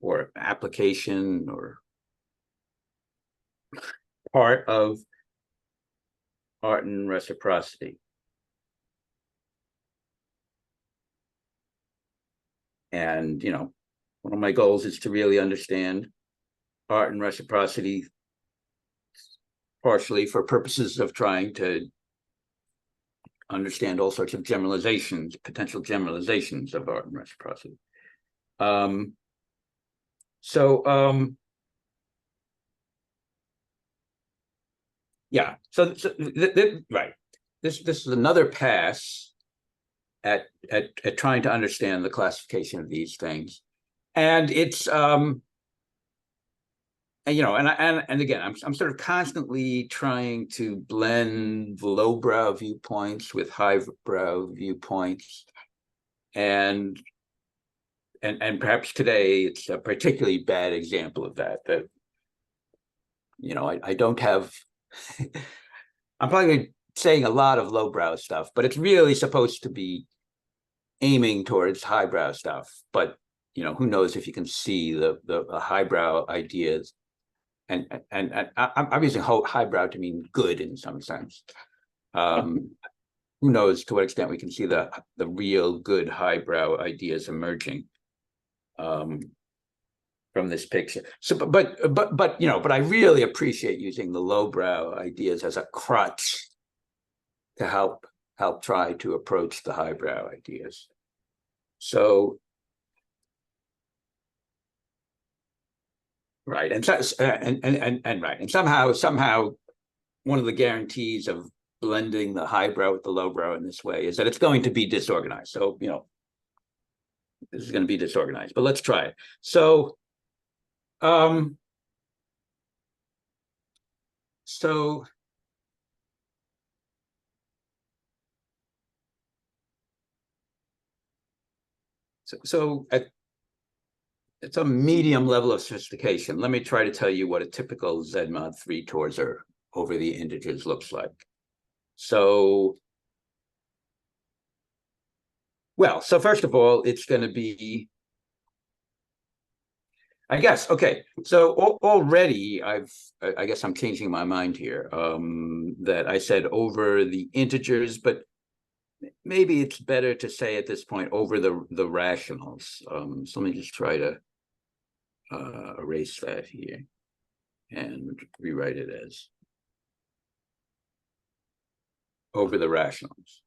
Speaker 2: or application or part of Artin reciprocity. And, you know, one of my goals is to really understand Artin reciprocity, partially for purposes of trying to understand all sorts of generalizations, potential generalizations of Artin reciprocity. Yeah, right. This is another pass at trying to understand the classification of these things, and it's and, you know, and again, I'm sort of constantly trying to blend lowbrow viewpoints with highbrow viewpoints, and perhaps today it's a particularly bad example of that. That, you know, I don't have. I'm probably saying a lot of lowbrow stuff, but it's really supposed to be aiming towards highbrow stuff. But, you know, who knows if you can see the highbrow ideas, and I'm using highbrow to mean good in some sense. Who knows to what extent we can see the real good highbrow ideas emerging from this picture. So, but you know, but I really appreciate using the lowbrow ideas as a crutch to help try to approach the highbrow ideas. So, right, and right, and somehow one of the guarantees of blending the highbrow with the lowbrow in this way is that it's going to be disorganized. So, you know, this is going to be disorganized, but let's try it. So, so at some medium level of sophistication, let me try to tell you what a typical Z mod 3 torsor over the integers looks like. So, well, so first of all, it's going to be, I guess, okay. So already I guess I'm changing my mind here, that I said over the integers, but maybe it's better to say at this point over the rationals. So let me just try to erase that here and rewrite it as over the rationals.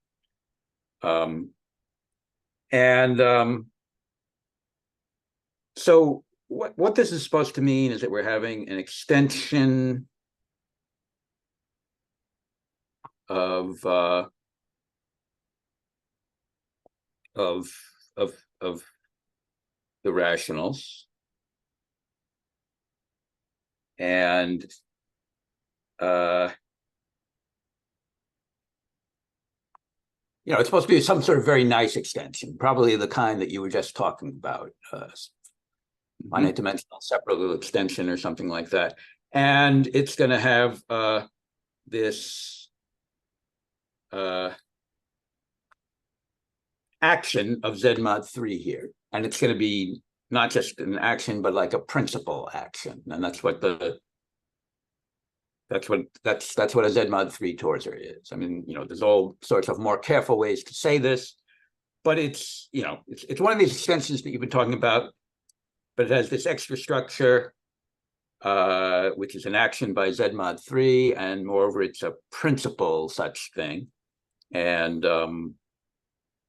Speaker 2: So what this is supposed to mean is that we're having an extension of the rationals, and you know, it's supposed to be some sort of very nice extension, probably the kind that you were just talking about, finite dimensional separable extension or something like that. And it's going to have this action of Z mod 3 here. And it's going to be not just an action, but like a principal action. And that's what a Z mod 3 torsor is. I mean, you know, there's all sorts of more careful ways to say this, but it's, you know, it's one of these extensions that you've been talking about, but it has this extra structure, which is an action by Z mod 3, and moreover, it's a principal such thing. And,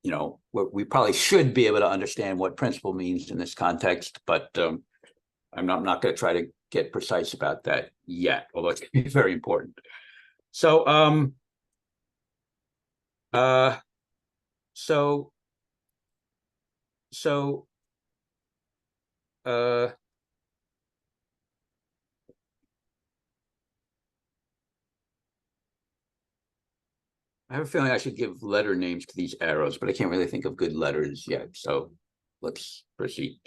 Speaker 2: you know, we probably should be able to understand what principal means in this context, but I'm not going to try to get precise about that yet, although it's going to be very important. So, I have a feeling I should give letter names to these arrows, but I can't really think of good letters yet. So let's proceed.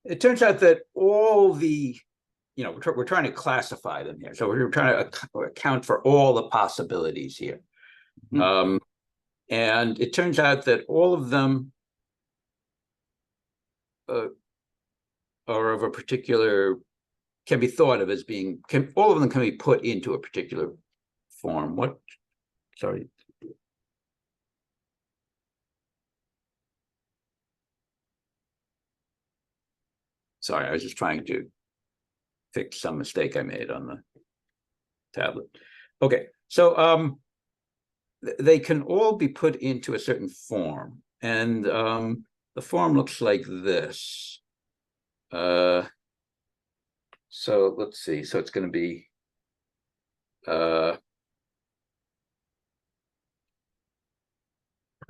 Speaker 2: It turns out that all the, you know, we're trying to classify them here. So we're trying to account for all the possibilities here. And it turns out that all of them are of a particular, can be thought of as being, all of them can be put into a particular form. Sorry. Sorry, I was just trying to fix some mistake I made on the tablet. Okay, so they can all be put into a certain form, and the form looks like this. So let's see. So it's going to be how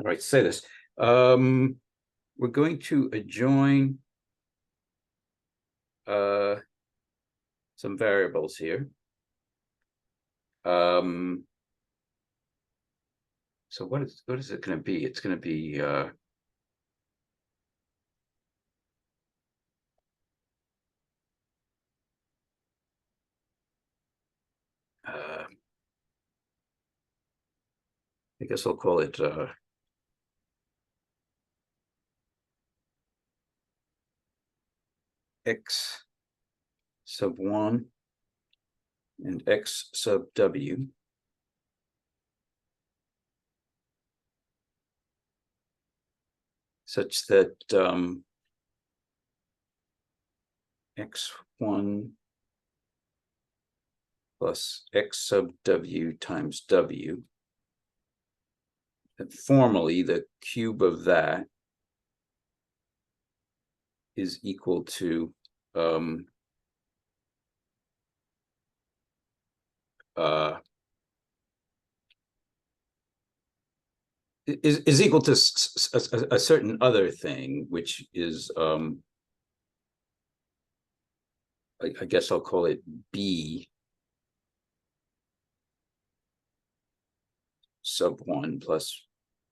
Speaker 2: do I say this? We're going to adjoin some variables here. So what is it going to be? It's going to be I guess I'll call it x sub 1 and x sub w such that x1 plus x sub w times w, and formally the cube of that is equal to is equal to a certain other thing, which is I guess I'll call it b sub 1 plus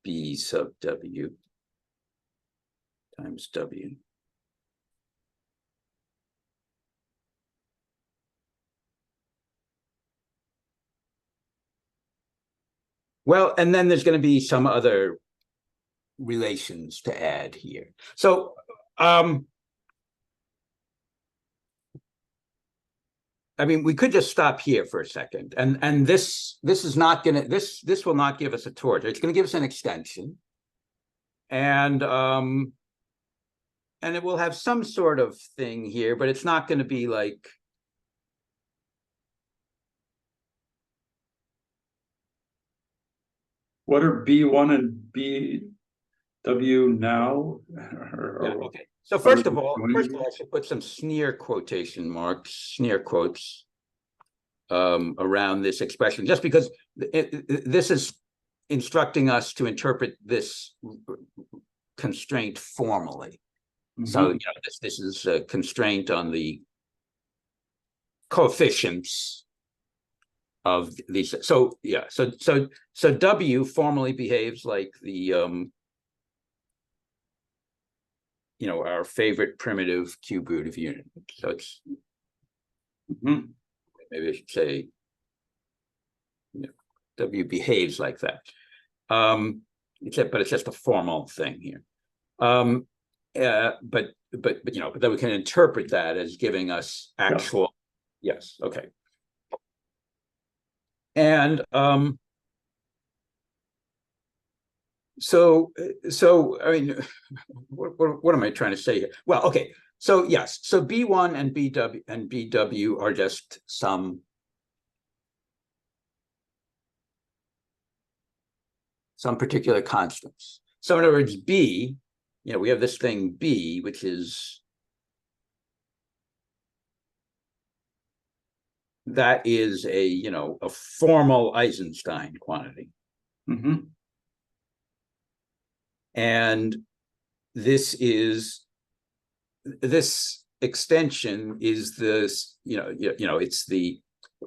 Speaker 2: b sub w times w. Well, and then there's going to be some other relations to add here. So I mean, we could just stop here for a second, and this is not going to this will not give us a torch. It's going to give us an extension, and it will have some sort of thing here, but it's not going to be like
Speaker 1: What are B1 and BW now?
Speaker 2: Yeah, okay. So first of all, I should put some sneer quotation marks, sneer quotes around this expression, just because this is instructing us to interpret this constraint formally. So, you know, this is a constraint on the coefficients of these. So yeah, so W formally behaves like the our favorite primitive cube root of unity. So it's maybe I should say W behaves like that. But it's just a formal thing here. But then we can interpret that as giving us actual. Yes. Okay. And so I mean, what am I trying to say here? Well, okay. So yes, so B1 and BW are just some particular constants. So in other words, B, we have this thing B, which is that is a a formal Eisenstein quantity. And this extension is this, it's the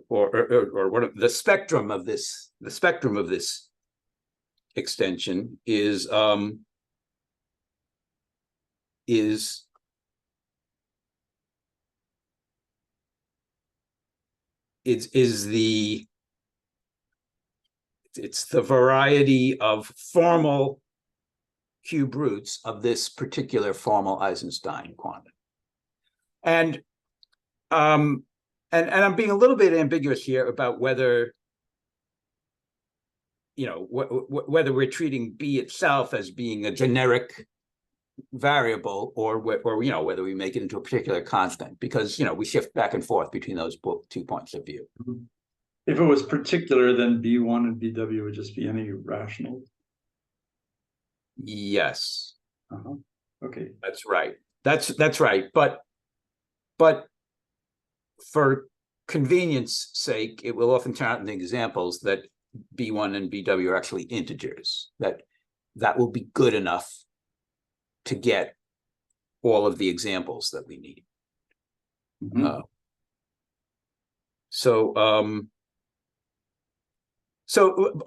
Speaker 2: or what the spectrum of this extension is it's the variety of formal cube roots of this particular formal Eisenstein quantity. And I'm being a little bit ambiguous here about whether whether we're treating B itself as being a generic variable or whether we make it into a particular constant, because we shift back and forth between those 2 points of view.
Speaker 1: If it was particular, then B1 and BW would just be any rational.
Speaker 2: Yes.
Speaker 1: Okay.
Speaker 2: That's right. That's right. But for convenience sake, it will often turn out in the examples that B1 and BW are actually integers. That will be good enough to get all of the examples that we need.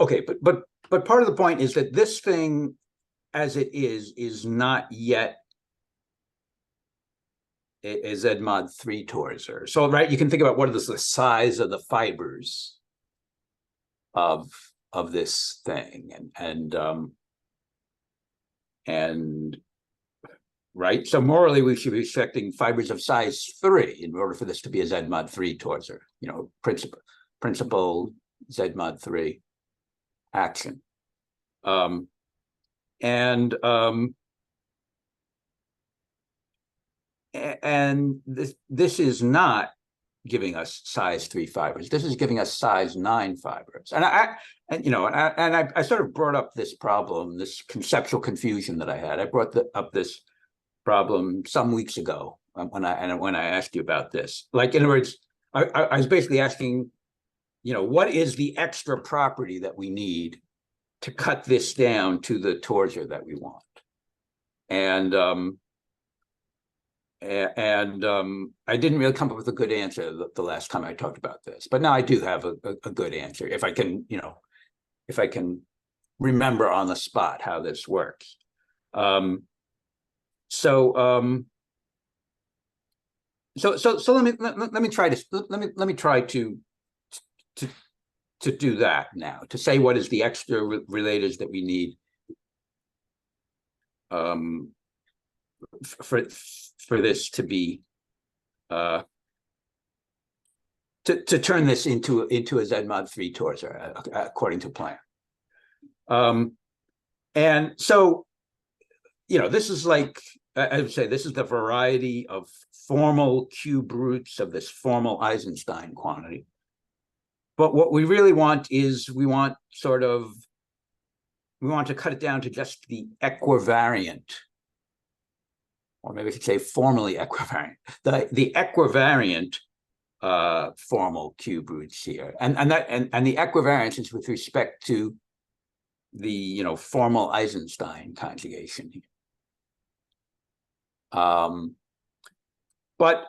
Speaker 2: Okay, but part of the point is that this thing, as it is not yet a Z mod 3 torsor. So right, you can think about what is the size of the fibers of this thing, and right. So morally, we should be expecting fibers of size 3 in order for this to be a Z mod 3 torsor. Principal Z mod 3 action. And this is not giving us size 3 fibers. This is giving us size 9 fibers. And I sort of brought up this problem, this conceptual confusion that I had. I brought up this problem some weeks ago when I asked you about this. Like, in other words, I was basically asking, what is the extra property that we need to cut this down to the torsor that we want? And I didn't really come up with a good answer the last time I talked about this, but now I do have a good answer if I can, if I can remember on the spot how this works. So let me try this. Let me try to do that now, to say what is the extra relators that we need for this to be to turn this into a Z mod 3 torsor according to plan. And so this is like, I would say, this is the variety of formal cube roots of this formal Eisenstein quantity. But what we really want is we want to cut it down to just the equivariant, or maybe I should say formally equivariant, the equivariant formal cube roots here, and the equivariance is with respect to the formal Eisenstein conjugation here. But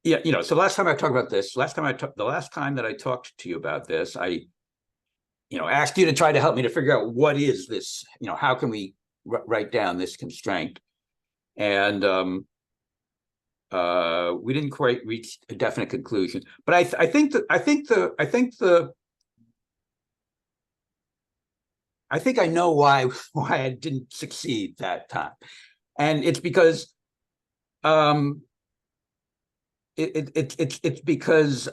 Speaker 2: Yeah, so last time I talked about this, the last time that I talked to you about this, I asked you to try to help me to figure out what is this, how can we write down this constraint? And we didn't quite reach a definite conclusion. But I think I know why I didn't succeed that time. And it's because it's because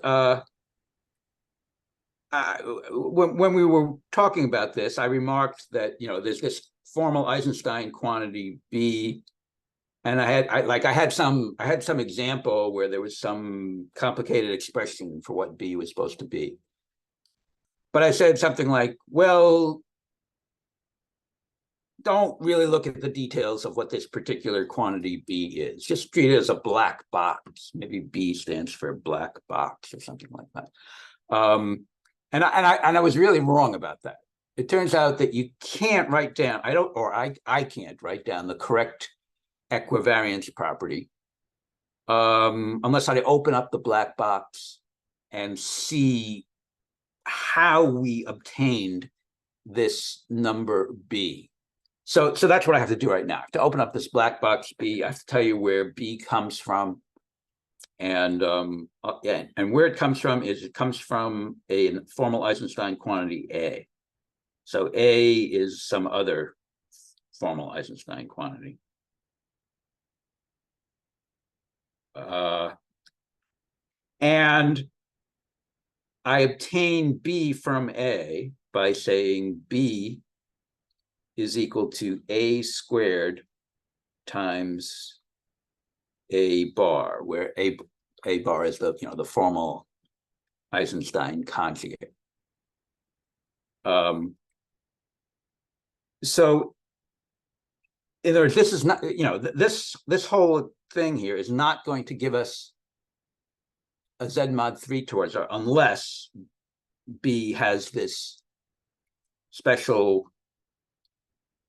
Speaker 2: when we were talking about this, I remarked that there's this formal Eisenstein quantity B, and I had some example where there was some complicated expression for what B was supposed to be. But I said something like, well, don't really look at the details of what this particular quantity B is. Just treat it as a black box. Maybe B stands for black box or something like that. And I was really wrong about that. It turns out that you can't write down, I can't write down the correct equivariance property unless I open up the black box and see how we obtained this number B. So that's what I have to do right now. I have to open up this black box B. I have to tell you where B comes from. And where it comes from is it comes from a formal Eisenstein quantity A. So A is some other formal Eisenstein quantity. And I obtain B from A by saying B is equal to A squared times A bar, where A bar is the formal Eisenstein conjugate. So in other words, this is not, this whole thing here is not going to give us a Z mod 3 towards R unless B has this special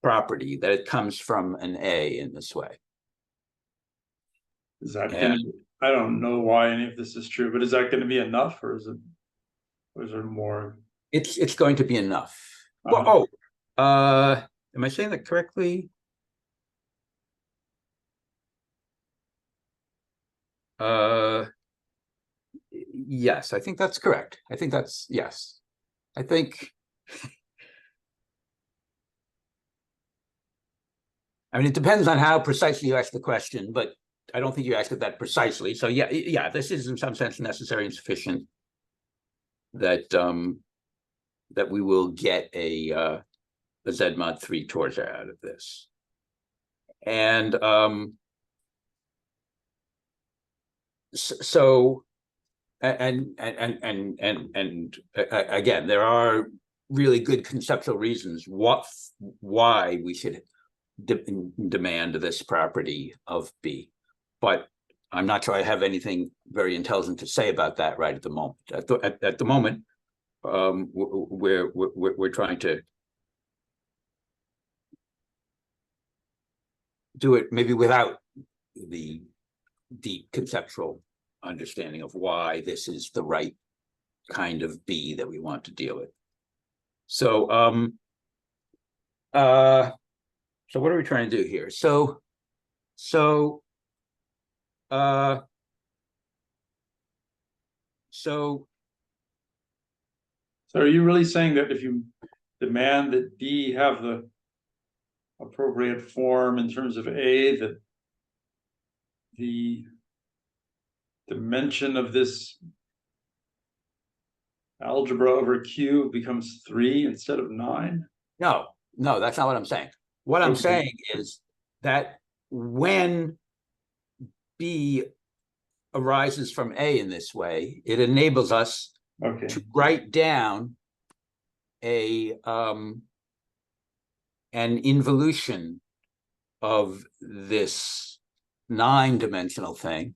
Speaker 2: property that it comes from an A in this way.
Speaker 1: Is that I don't know why any of this is true, but is that going to be enough, or is there more?
Speaker 2: It's going to be enough. Well, am I saying that correctly? Yes, I think that's correct. I think that's, yes. I think, I mean, it depends on how precisely you ask the question, but I don't think you asked it that precisely. So yeah, this is in some sense necessary and sufficient that that we will get a Z mod 3 torus out of this. And so and again, there are really good conceptual reasons why we should demand this property of B, but I'm not sure I have anything very intelligent to say about that right at the moment. At the moment, we're trying to do it maybe without the deep conceptual understanding of why this is the right kind of B that we want to deal with. So so what are we trying to do here? So are
Speaker 1: you really saying that if you demand that B have the appropriate form in terms of A, that the dimension of this algebra over Q becomes 3 instead of 9?
Speaker 2: No, that's not what I'm saying. What I'm saying is that when B arises from A in this way, it enables us to write down an involution of this 9-dimensional thing,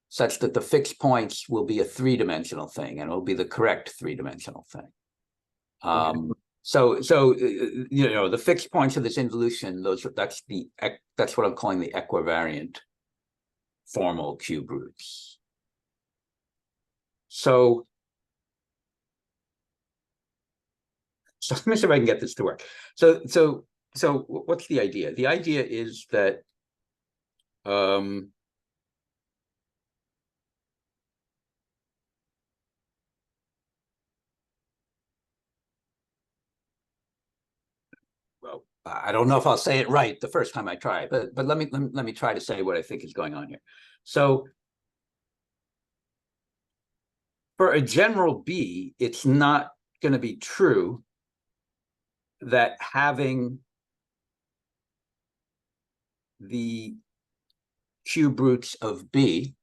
Speaker 2: such that the fixed points will be a 3-dimensional thing, and it will be the correct 3-dimensional thing. So the fixed points of this involution, that's what I'm calling the equivariant formal cube roots. So let me see if I can get this to work. So what's the idea? The idea is that well, I don't know if I'll say it right the first time I try, but let me try to say what I think is going on here. So for a general B, it's not going to be true that having the cube roots of B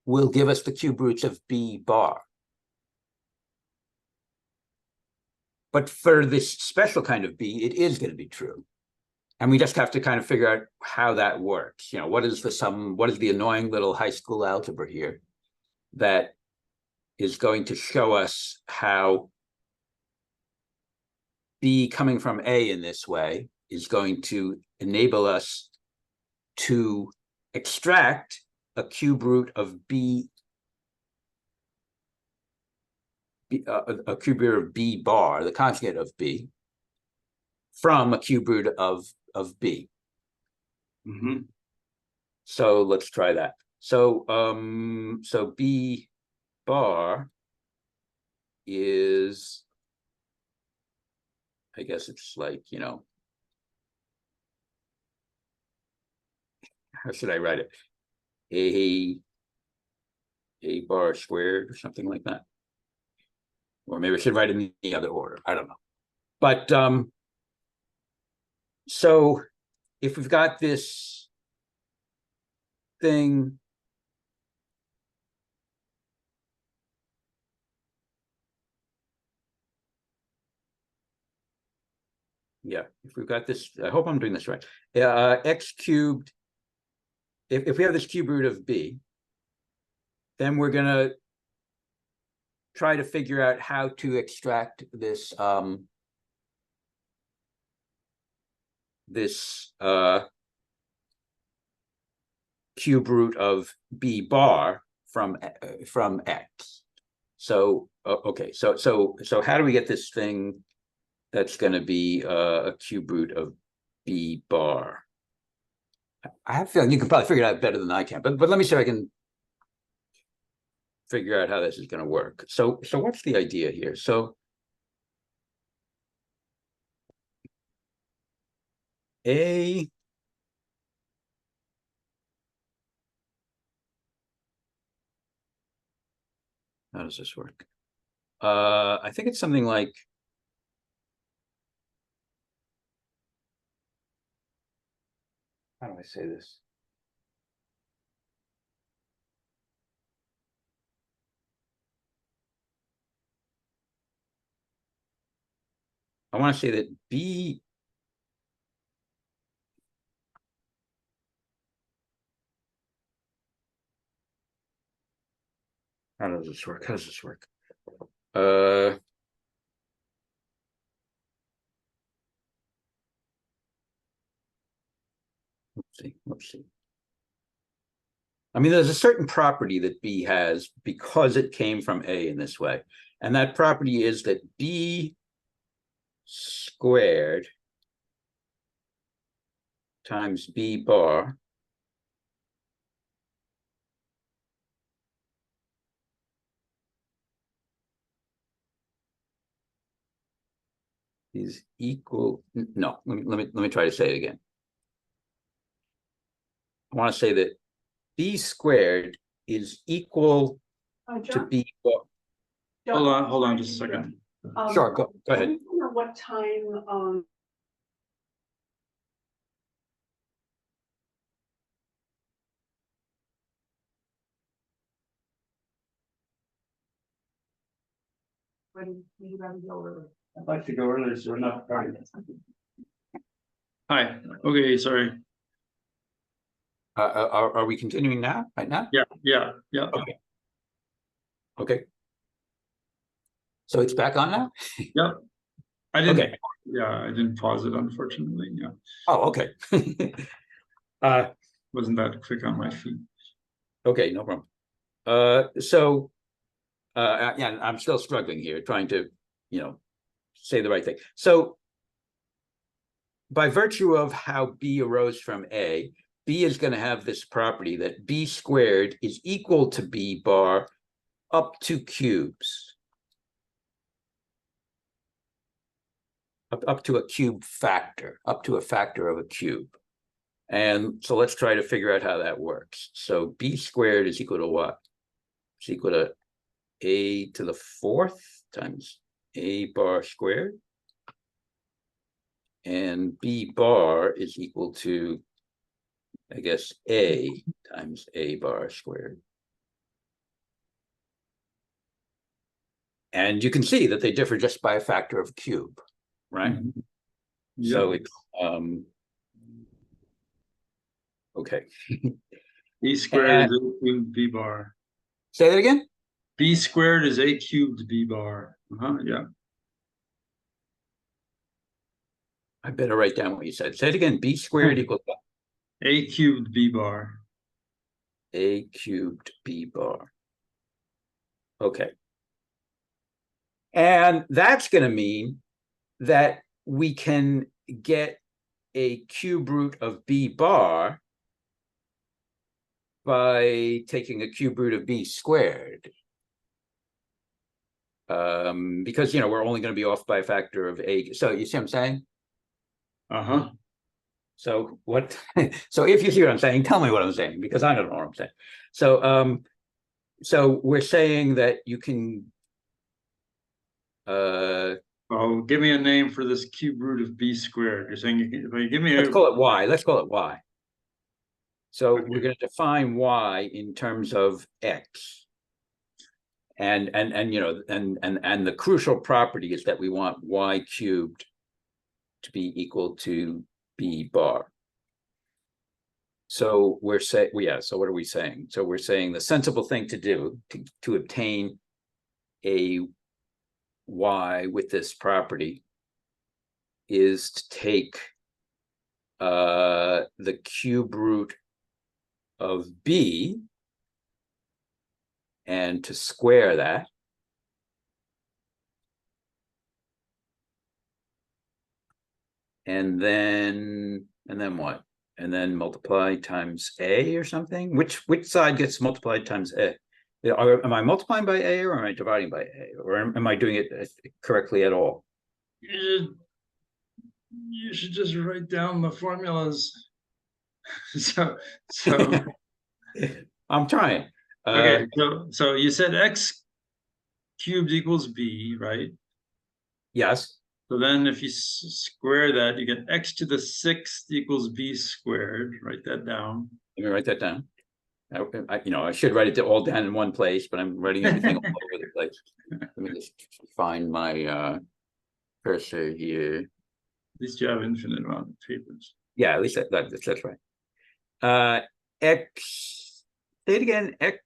Speaker 2: will give us the cube roots of B bar. But for this special kind of B, it is going to be true. And we just have to kind of figure out how that works. You know, what is the annoying little high school algebra here that is going to show us how B coming from A in this way is going to enable us to extract a cube root of B, a cube root of B bar, the conjugate of B, from a cube root of B.
Speaker 1: Mm-hmm.
Speaker 2: So let's try that. So so B bar is, I guess it's like, you know, how should I write it? A bar squared or something like that. Or maybe I should write it in the other order. I don't know. But so if we've got this thing, yeah, if we've got this, I hope I'm doing this right. X cubed, if we have this cube root of B, then we're going to try to figure out how to extract this cube root of B bar from X. So okay, so how do we get this thing that's going to be a cube root of B bar? I have a feeling you can probably figure it out better than I can, but let me see if I can figure out how this is going to work. So what's the idea here? So A how does this work? I think it's something like how do I say this? I want to say that B how does this work? How does this work? Let's see. I mean, there's a certain property that B has because it came from A in this way. And that property is that B squared times B bar is equal. No, let me try to say it again. I want to say that B squared is equal to B bar.
Speaker 1: Hold on just a second.
Speaker 2: Sure, go ahead.
Speaker 3: I don't know what time when you gotta go early.
Speaker 1: I'd like to go earlier, so we're not starting. Hi. Okay, sorry.
Speaker 2: Are we continuing now? Right now?
Speaker 1: Yeah.
Speaker 2: Okay. Okay. So it's back on now?
Speaker 1: Yeah. I didn't.
Speaker 2: Okay.
Speaker 1: Yeah, I didn't pause it, unfortunately. Yeah.
Speaker 2: Oh, okay.
Speaker 1: Wasn't that quick on my feet.
Speaker 2: Okay, no problem. Yeah, I'm still struggling here, trying to, say the right thing. So by virtue of how B arose from A, B is going to have this property that B squared is equal to B bar up to cubes. Up to a cube factor, up to a factor of a cube. And so let's try to figure out how that works. So B squared is equal to what? It's equal to A to the fourth times A bar squared. And B bar is equal to, I guess, A times A bar squared. And you can see that they differ just by a factor of cube, right?
Speaker 1: Mhm.
Speaker 2: So
Speaker 1: Yeah.
Speaker 2: it's, okay.
Speaker 1: B squared
Speaker 2: And-
Speaker 1: is A cubed B bar.
Speaker 2: Say that again?
Speaker 1: B squared is A cubed B bar. Yeah.
Speaker 2: I better write down what you said. Say it again. B squared equals what?
Speaker 1: A cubed B bar.
Speaker 2: A cubed B bar. Okay. And that's going to mean that we can get a cube root of B bar by taking a cube root of B squared. Because, we're only going to be off by a factor of A. So you see what I'm saying?
Speaker 1: Uh-huh.
Speaker 2: So what, so if you see what I'm saying, tell me what I'm saying, because I don't know what I'm saying. So we're saying that you can,
Speaker 1: Oh, give me a name for this cube root of B squared. You're saying if you give me
Speaker 2: let's call it Y. Let's call it Y. So
Speaker 1: Okay.
Speaker 2: we're going to define Y in terms of X. And the crucial property is that we want Y cubed to be equal to B bar. So we're saying, so what are we saying? So we're saying the sensible thing to do to obtain a Y with this property is to take the cube root of B and to square that. And then what? And then multiply times A or something? Which side gets multiplied times A? Am I multiplying by A or am I dividing by A? Or am I doing it correctly at all?
Speaker 1: You should just write down the formulas. so
Speaker 2: I'm trying.
Speaker 1: okay, so you said X cubed equals B, right?
Speaker 2: Yes.
Speaker 1: So then if you square that, you get X to the sixth equals B squared. Write that down.
Speaker 2: Let me write that down. I should write it all down in one place, but I'm writing everything all over the place. Let me just find my cursor here.
Speaker 1: At least you have infinite amount of papers.
Speaker 2: Yeah, at least that's right. X, say it again, X.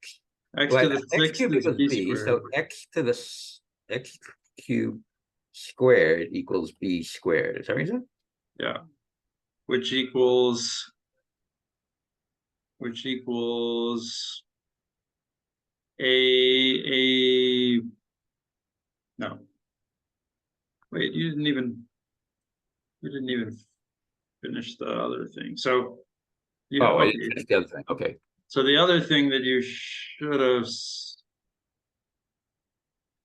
Speaker 1: X
Speaker 2: Well,
Speaker 1: to the
Speaker 2: X
Speaker 1: sixth
Speaker 2: cubed
Speaker 1: is
Speaker 2: equals
Speaker 1: B
Speaker 2: B,
Speaker 1: squared.
Speaker 2: so X to the X cubed squared equals B squared. Is that what you said?
Speaker 1: Yeah. Which equals no. Wait, you didn't even finish the other thing. So
Speaker 2: Oh,
Speaker 1: okay.
Speaker 2: it's the other thing. Okay.
Speaker 1: So the other thing that you should have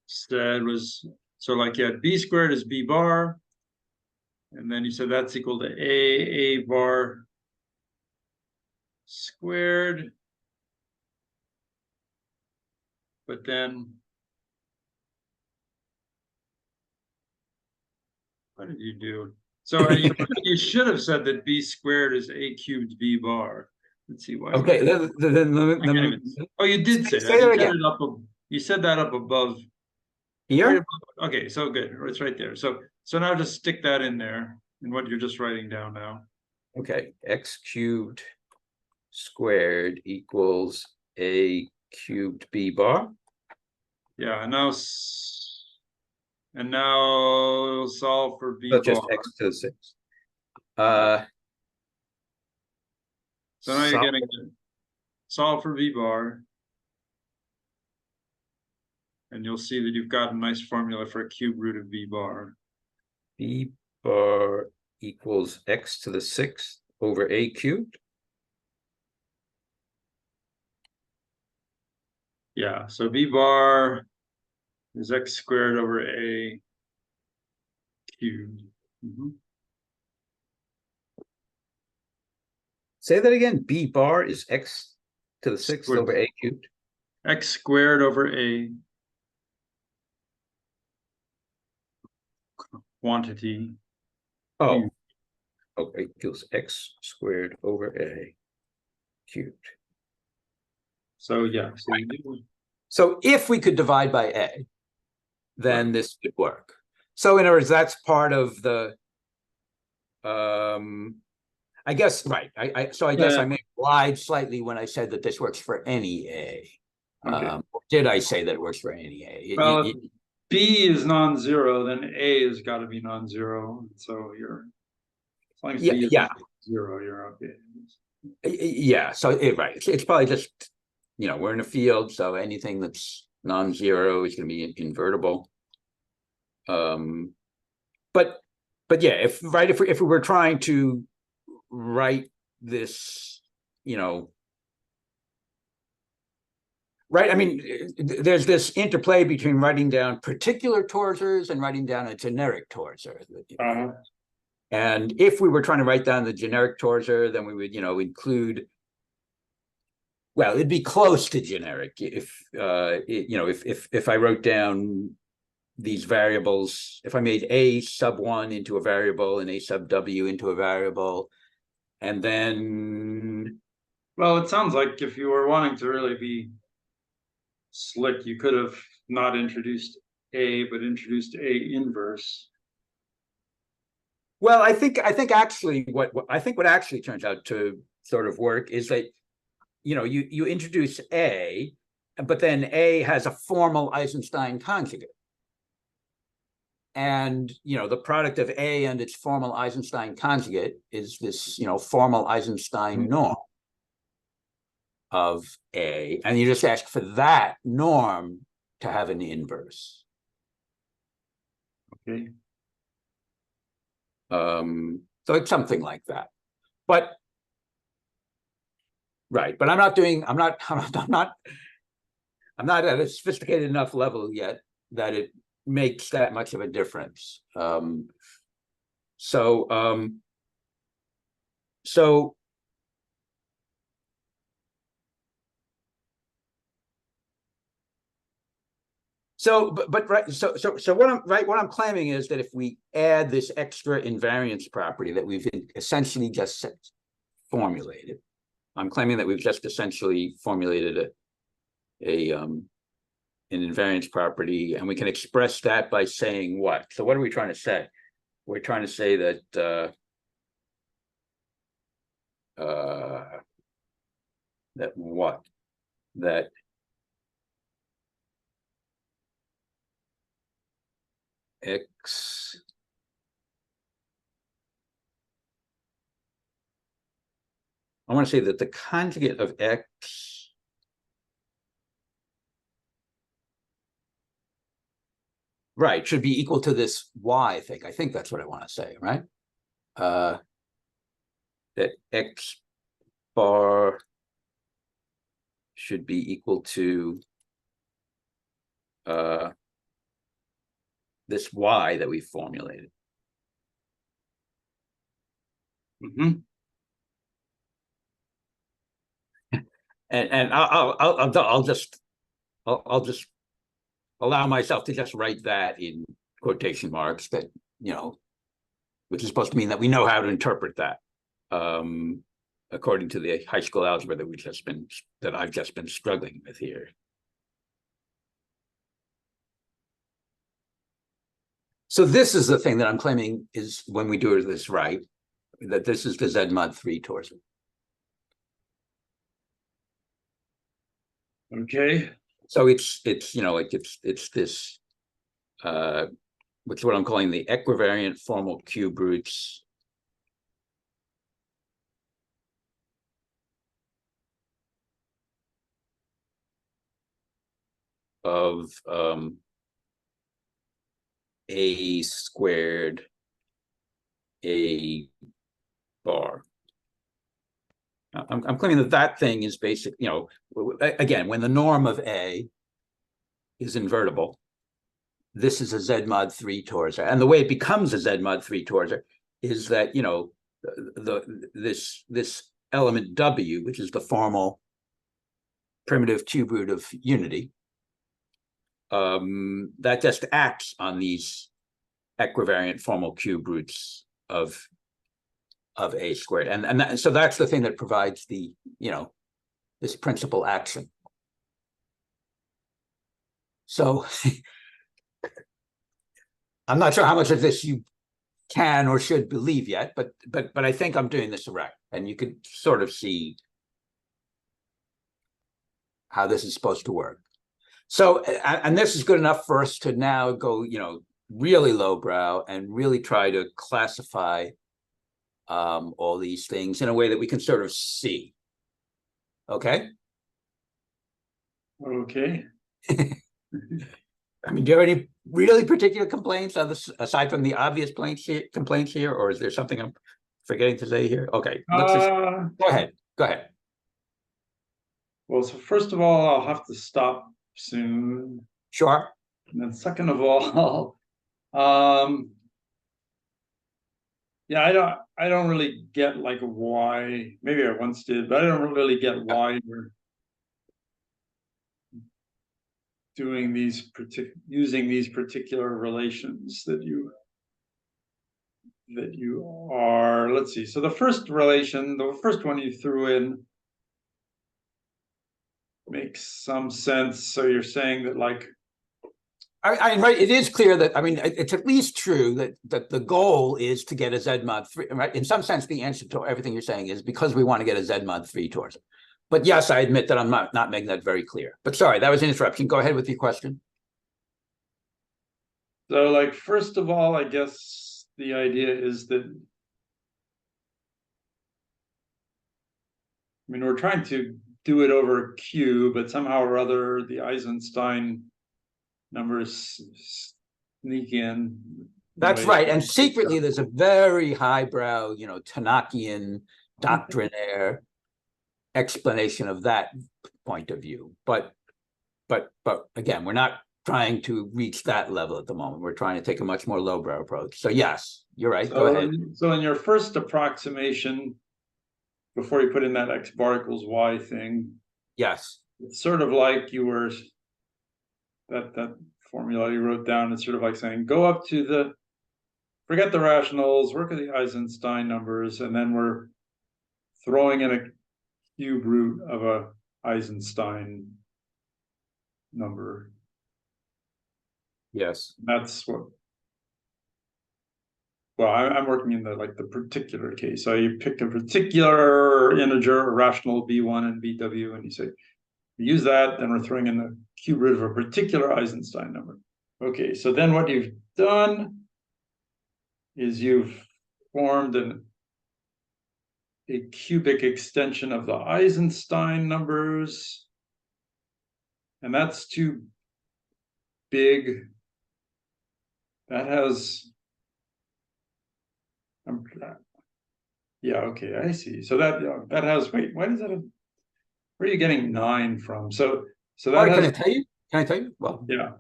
Speaker 1: said was, so like you had B squared is B bar, and then you said that's equal to A bar squared. But then what did you do? So you should have said that B squared is A cubed B bar. Let's see why.
Speaker 2: Okay.
Speaker 1: Oh, you did say that.
Speaker 2: Say that again.
Speaker 1: You said that up above.
Speaker 2: Here?
Speaker 1: Okay, so good. It's right there. So now just stick that in there in what you're just writing down now.
Speaker 2: Okay. X cubed squared equals A cubed B bar.
Speaker 1: Yeah, and now solve for B
Speaker 2: So
Speaker 1: bar.
Speaker 2: just X to the 6.
Speaker 1: So now you're getting solve for V bar. And you'll see that you've got a nice formula for a cube root of V bar.
Speaker 2: B bar equals x to the sixth over a cubed.
Speaker 1: Yeah, so V bar is x squared over a cubed.
Speaker 2: Say that again. B bar is x to the sixth
Speaker 1: Squared.
Speaker 2: over a cubed.
Speaker 1: X squared over a quantity.
Speaker 2: Oh,
Speaker 1: cubed.
Speaker 2: okay, equals x squared over a cubed.
Speaker 1: So yeah, so you do.
Speaker 2: So if we could divide by a, then this would work. So in other words, that's part of the I guess right. I guess I may have lied slightly when I said that this works for any a.
Speaker 1: Okay.
Speaker 2: Did I say that it works for any a?
Speaker 1: Well, if B is non-zero, then A has got to be non-zero. So you're as long as B is zero, you're okay.
Speaker 2: Yeah. So right. It's probably just, you know, we're in a field, so anything that's non-zero is going to be invertible. But yeah, if we were trying to write this, you know, right? I mean, there's this interplay between writing down particular torsors and writing down a generic torsor. And if we were trying to write down the generic torsor, then we would, you know, include. Well, it'd be close to generic if you know, if I wrote down these variables, if I made a sub 1 into a variable and a sub w into a variable, and then.
Speaker 1: Well, it sounds like if you were wanting to really be slick, you could have not introduced a, but introduced a inverse.
Speaker 2: Well, I think actually what actually turns out to sort of work is that, you know, you introduce a, but then a has a formal Eisenstein conjugate. And, you know, the product of a and its formal Eisenstein conjugate is this, you know, formal Eisenstein norm of a. And you just ask for that norm to have an inverse.
Speaker 1: Okay.
Speaker 2: So it's something like that. But right, but I'm not at a sophisticated enough level yet that it makes that much of a difference. So what I'm claiming is that if we add this extra invariance property that we've essentially just formulated, I'm claiming that we've just essentially formulated an invariance property, and we can express that by saying what? So what are we trying to say? We're trying to say that that x I want to say that the conjugate of x right should be equal to this y thing. I think that's what I want to say, right? That x bar should be equal to this y that we formulated. And I'll just allow myself to just write that in quotation marks, that, you know, which is supposed to mean that we know how to interpret that according to the high school algebra that I've just been struggling with here. So this is the thing that I'm claiming is, when we do this right, that this is the Z mod 3 torsor.
Speaker 1: Okay.
Speaker 2: So it's you know, like it's this which is what I'm calling the equivariant formal cube roots of a squared a bar. I'm claiming that that thing is basic, you know, again, when the norm of A is invertible, this is a Z mod 3 torsor. And the way it becomes a Z mod 3 torsor is that, you know, this element W, which is the formal primitive cube root of unity, that just acts on these equivariant formal cube roots of A squared. And so that's the thing that provides the, you know, this principal action. So I'm not sure how much of this you can or should believe yet, but I think I'm doing this right. And you can sort of see how this is supposed to work. So, and this is good enough for us to now go, you know, really lowbrow and really try to classify all these things in a way that we can sort of see. Okay?
Speaker 1: Okay.
Speaker 2: I mean, do you have any really particular complaints on this, aside from the obvious complaints here, or is there something I'm forgetting to say here? Okay, let's just go ahead. Go ahead.
Speaker 1: Well, so first of all, I'll have to stop soon.
Speaker 2: Sure.
Speaker 1: And then second of all, yeah, I don't really get like why, maybe I once did, but I don't really get why we're doing these using these particular relations that you are. Let's see. So the first relation, the first one you threw in makes some sense. So you're saying that like
Speaker 2: right, it is clear that, I mean, it's at least true that the goal is to get a Z mod 3, right? In some sense, the answer to everything you're saying is because we want to get a Z mod 3 towards it. But yes, I admit that I'm not making that very clear. But sorry, that was an interruption. Go ahead with your question.
Speaker 1: So like, first of all, I guess the idea is that, I mean, we're trying to do it over Q, but somehow or other, the Eisenstein numbers sneak in.
Speaker 2: That's right. And secretly, there's a very highbrow, you know, Tanakian doctrinaire explanation of that point of view. But again, we're not trying to reach that level at the moment. We're trying to take a much more lowbrow approach. So yes, you're right. Go ahead.
Speaker 1: So in your first approximation, before you put in that x bar equals y thing,
Speaker 2: yes,
Speaker 1: it's sort of like you were that formula you wrote down. It's sort of like saying go up to the, forget the rationals, work with the Eisenstein numbers, and then we're throwing in a cube root of a Eisenstein number.
Speaker 2: yes.
Speaker 1: That's what. Well, I'm working in the like the particular case. So you pick a particular integer, a rational b1 and bw, and you say use that. Then we're throwing in the cube root of a particular Eisenstein number. Okay, so then what you've done is you've formed a cubic extension of the Eisenstein numbers, and that's too big. That has, yeah, okay, I see. So that has, wait, why does that have, where are you getting 9 from? So that
Speaker 2: Right,
Speaker 1: has,
Speaker 2: can I tell you? Can I tell you? Well,
Speaker 1: yeah.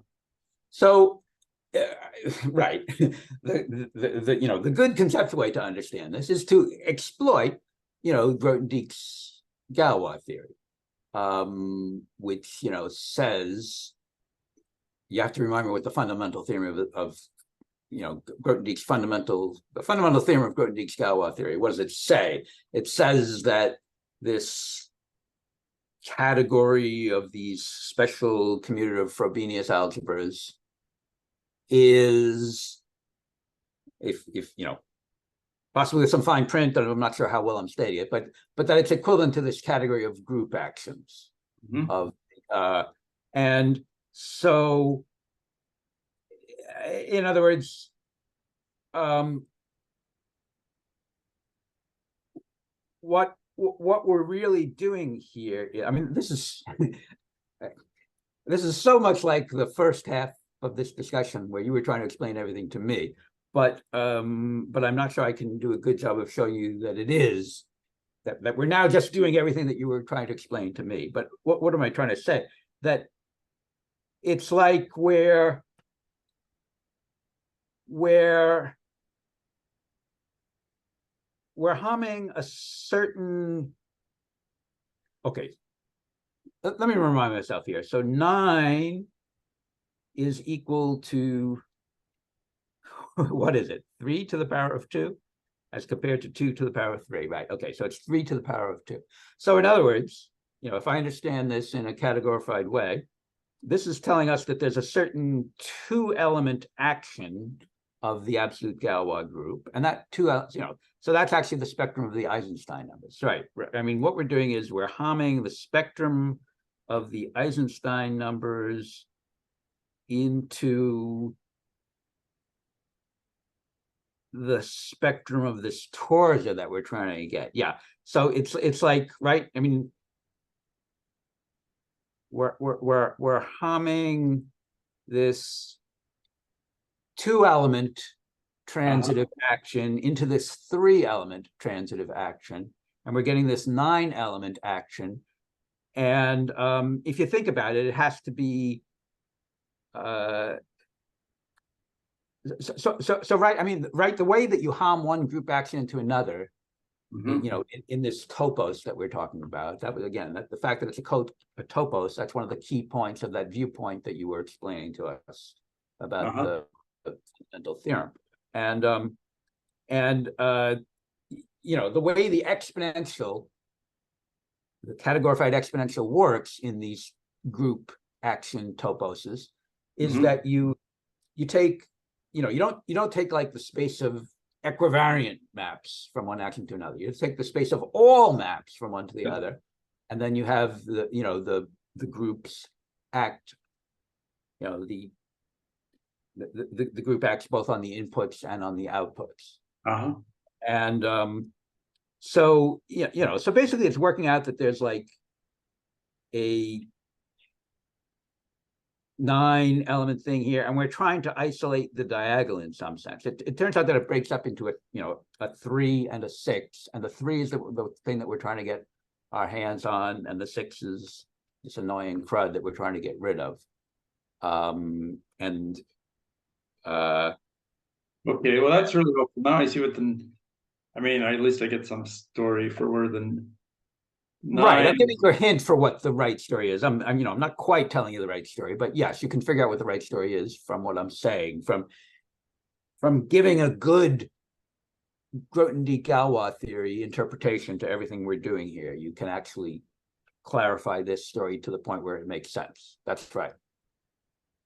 Speaker 2: So, right, the you know, the good conceptual way to understand this is to exploit, you know, Grothendieck's Galois theory, which, you know, says, you have to remember what the fundamental theorem of you know, Grothendieck's the fundamental theorem of Grothendieck's Galois theory. What does it say? It says that this category of these special commutative Frobenius algebras is, if you know, possibly with some fine print, and I'm not sure how well I'm stating it, but that it's equivalent to this category of group actions.
Speaker 1: Mm-hmm.
Speaker 2: And so, in other words, what we're really doing here, I mean, this is this is so much like the first half of this discussion where you were trying to explain everything to me, but I'm not sure I can do a good job of showing you that it is that we're now just doing everything that you were trying to explain to me. But what am I trying to say? That it's like we're humming a certain, okay, let me remind myself here. So 9 is equal to, what is it? 3 to the power of 2 as compared to 2 to the power of 3, right? Okay, so it's 3 to the power of 2. So in other words, if I understand this in a categorified way, this is telling us that there's a certain 2-element action of the absolute Galois group, and that so that's actually the spectrum of the Eisenstein numbers, right? I mean, what we're doing is we're humming the spectrum of the Eisenstein numbers into the spectrum of this torsion that we're trying to get. Yeah, so it's like, right? I mean, we're humming this 2-element transitive action into this 3-element transitive action, and we're getting this 9-element action. And if you think about it, it has to be so right. I mean, right, the way that you hum one group action into another, in this topos that we're talking about, that was, again, the fact that it's a topos, that's one of the key points of that viewpoint that you were explaining to us about the fundamental theorem. And the way the exponential, the categorified exponential works in these group action toposes is that you take, you don't take like the space of equivariant maps from one action to another. You take the space of all maps from one to the other, and then you have the groups act, the group acts both on the inputs and on the outputs. And so so basically it's working out that there's like a 9-element thing here, and we're trying to isolate the diagonal in some sense. It turns out that it breaks up into a 3 and a 6, and the 3 is the thing that we're trying to get our hands on, and the 6 is this annoying crud that we're trying to get rid of. Okay,
Speaker 1: well, that's really helpful. Now I see what I mean, at least I get some story for where the 9...
Speaker 2: Right, I'm giving you a hint for what the right story is. I'm not quite telling you the right story, but yes, you can figure out what the right story is from what I'm saying, from giving a good Grothendieck-Galois theory interpretation to everything we're doing here. You can actually clarify this story to the point where it makes sense. That's right.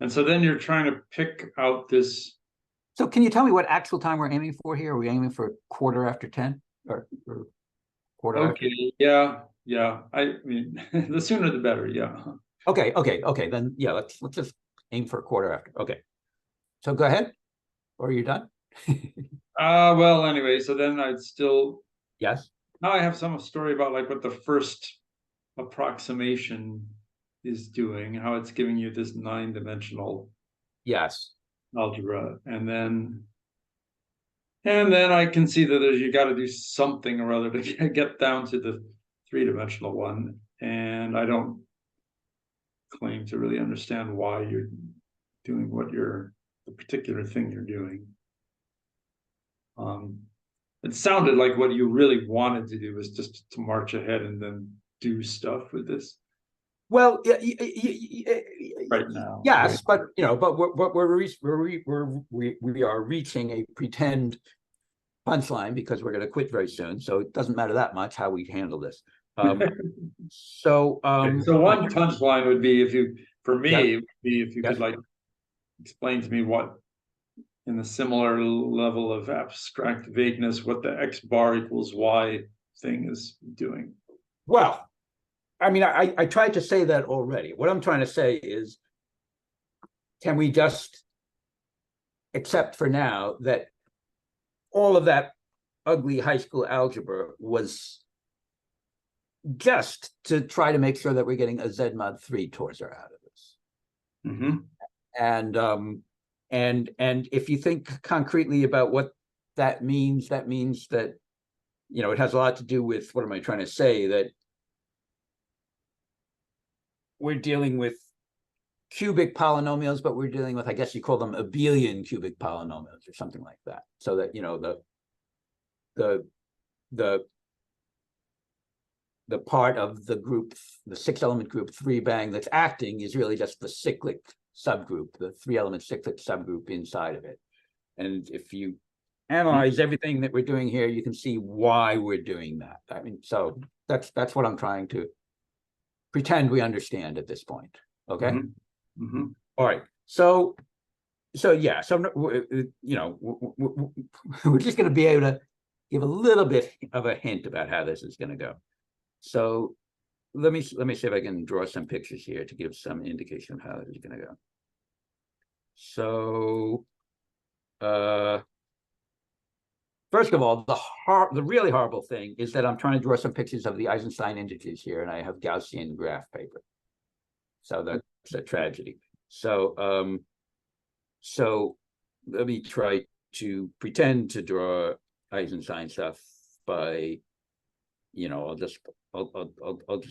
Speaker 1: And so then you're trying to pick out this.
Speaker 2: So can you tell me what actual time we're aiming for here? Are we aiming for 10:15 or quarter after?
Speaker 1: Okay, yeah. I mean, the sooner the better. Yeah.
Speaker 2: Okay. Then yeah, let's just aim for 10:15. Okay. So go ahead. Or are you done?
Speaker 1: Well, anyway, so then I'd still.
Speaker 2: Yes.
Speaker 1: Now I have some story about like what the first approximation is doing, how it's giving you this 9-dimensional algebra, and then I can see that you got to do something or other to get down to the 3-dimensional one, and I don't claim to really understand why you're doing the particular thing you're doing. It sounded like what you really wanted to do was just to march ahead and then do stuff with this.
Speaker 2: Well,
Speaker 1: right now,
Speaker 2: yes, right? But we are reaching a pretend punchline because we're going to quit very soon, so it doesn't matter that much how we handle this. So
Speaker 1: one punchline would be if you could like explain to me what, in a similar level of abstract vagueness, what the x bar equals y thing is doing.
Speaker 2: Well, I mean, I tried to say that already. What I'm trying to say is, can we just accept for now that all of that ugly high school algebra was just to try to make sure that we're getting a Z mod 3 torsor out of this?
Speaker 1: Mhm.
Speaker 2: And if you think concretely about what that means that, you know, it has a lot to do with, what am I trying to say, that we're dealing with cubic polynomials, but we're dealing with, I guess you call them abelian cubic polynomials or something like that. So that, you know, the part of the group, the 6-element group 3 bang that's acting is really just the cyclic subgroup, the 3-element cyclic subgroup inside of it. And if you analyze everything that we're doing here, you can see why we're doing that. I mean, so that's what I'm trying to pretend we understand at this point. Okay.
Speaker 1: Mhm.
Speaker 2: All right. So yeah. So you know, we're just going to be able to give a little bit of a hint about how this is going to go. So let me see if I can draw some pictures here to give some indication of how this is going to go. So first of all, the really horrible thing is that I'm trying to draw some pictures of the Eisenstein integers here, and I have Gaussian graph paper. So that's a tragedy. So so let me try to pretend to draw Eisenstein stuff by, you know, I'll just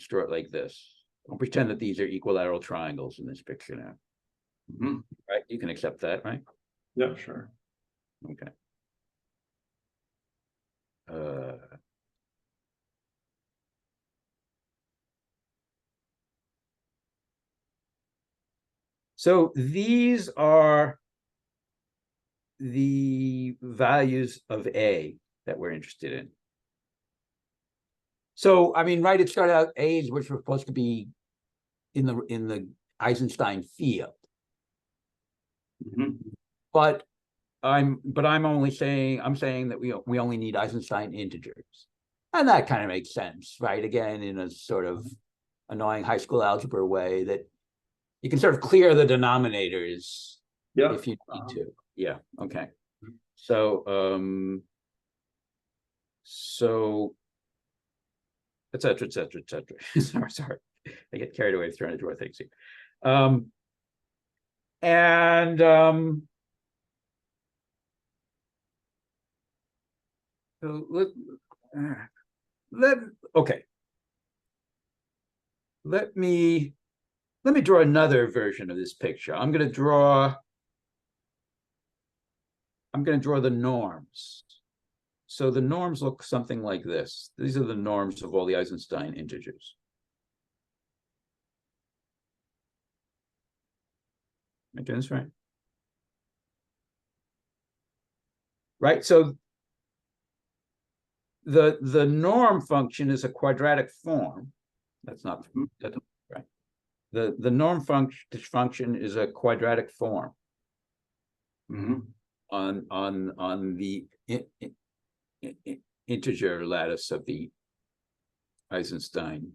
Speaker 2: draw it like this. I'll pretend that these are equilateral triangles in this picture now. Right? You can accept that, right?
Speaker 1: Yeah, sure.
Speaker 2: Okay. So these are the values of A that we're interested in. So, I mean, right, it started out A's, which were supposed to be in the Eisenstein field. But I'm only saying, I'm saying that we only need Eisenstein integers. And that kind of makes sense, right? Again, in a sort of annoying high school algebra way, that you can sort of clear the denominators if you need to. Yeah, okay. So et cetera, et cetera, et cetera. sorry. I get carried away trying to draw things here. So okay. Let me draw another version of this picture. I'm going to draw the norms. So the norms look something like this. These are the norms of all the Eisenstein integers. Am I doing this right? Right. So the norm function is a quadratic form. That's not right. The norm function is a quadratic form on the integer lattice of the Eisenstein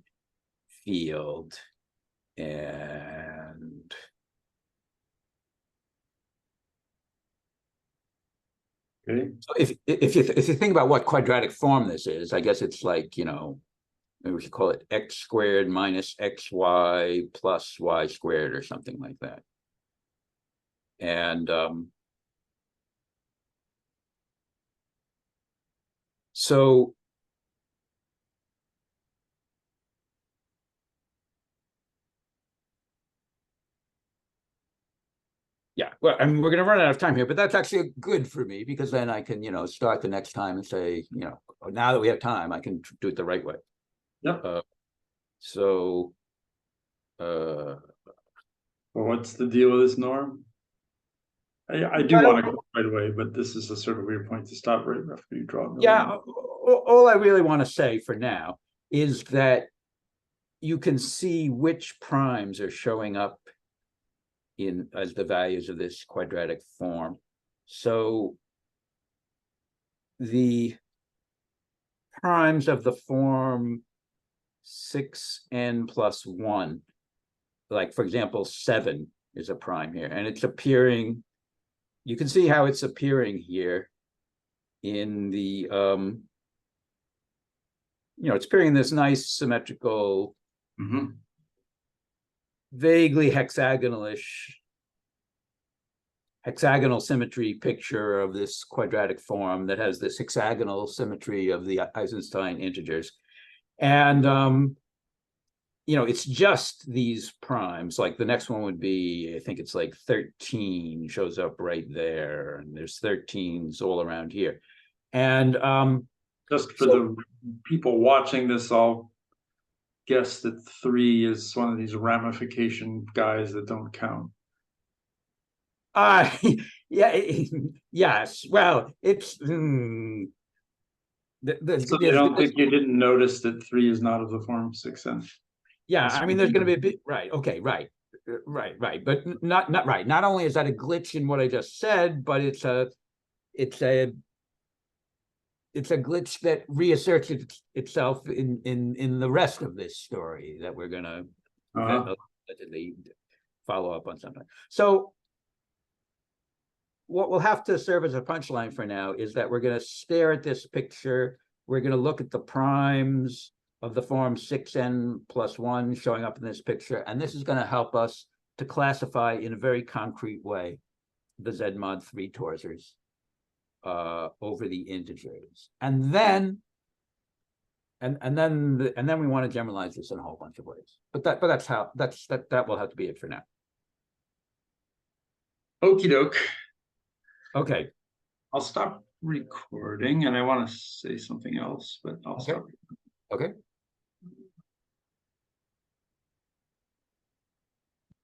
Speaker 2: field. And so if you think about what quadratic form this is, I guess it's like, you know, maybe we should call it x squared minus xy plus y squared or something like that. And so yeah, well, I mean, we're going to run out of time here, but that's actually good for me, because then I can, you know, start the next time and say, you know, now that we have time, I can do it the right way.
Speaker 1: Yeah.
Speaker 2: So
Speaker 1: well, what's the deal with this norm? I do want to go right away, but this is a sort of weird point to stop right after you draw.
Speaker 2: Yeah, all I really want to say for now is that you can see which primes are showing up as the values of this quadratic form. So the primes of the form 6n plus 1, like for example 7 is a prime here, and it's appearing, you can see how it's appearing here in the you know, it's appearing in this nice symmetrical vaguely hexagonal-ish, hexagonal symmetry picture of this quadratic form that has this hexagonal symmetry of the Eisenstein integers. And, you know, it's just these primes. Like the next one would be, I think it's like 13 shows up right there. And there's 13s all around here. And
Speaker 1: just for the people watching this, I'll guess that 3 is one of these ramification guys that don't count.
Speaker 2: Yeah, yes. Well, it's
Speaker 1: So you don't think you didn't notice that 3 is not of the form 6n?
Speaker 2: Yeah, I mean, there's going to be a bit, right? Okay, right, but not right. Not only is that a glitch in what I just said, but it's a glitch that reasserts itself in the rest of this story that we're going to allegedly follow up on sometime. So what will have to serve as a punchline for now is that we're going to stare at this picture. We're going to look at the primes of the form 6n plus 1 showing up in this picture. And this is going to help us to classify in a very concrete way the Z mod 3 torsors over the integers. And then we want to generalize this in a whole bunch of ways. But that will have to be it for now.
Speaker 1: Okie doke.
Speaker 2: Okay.
Speaker 1: I'll stop recording, and I want to say something else, but I'll stop.
Speaker 2: Okay.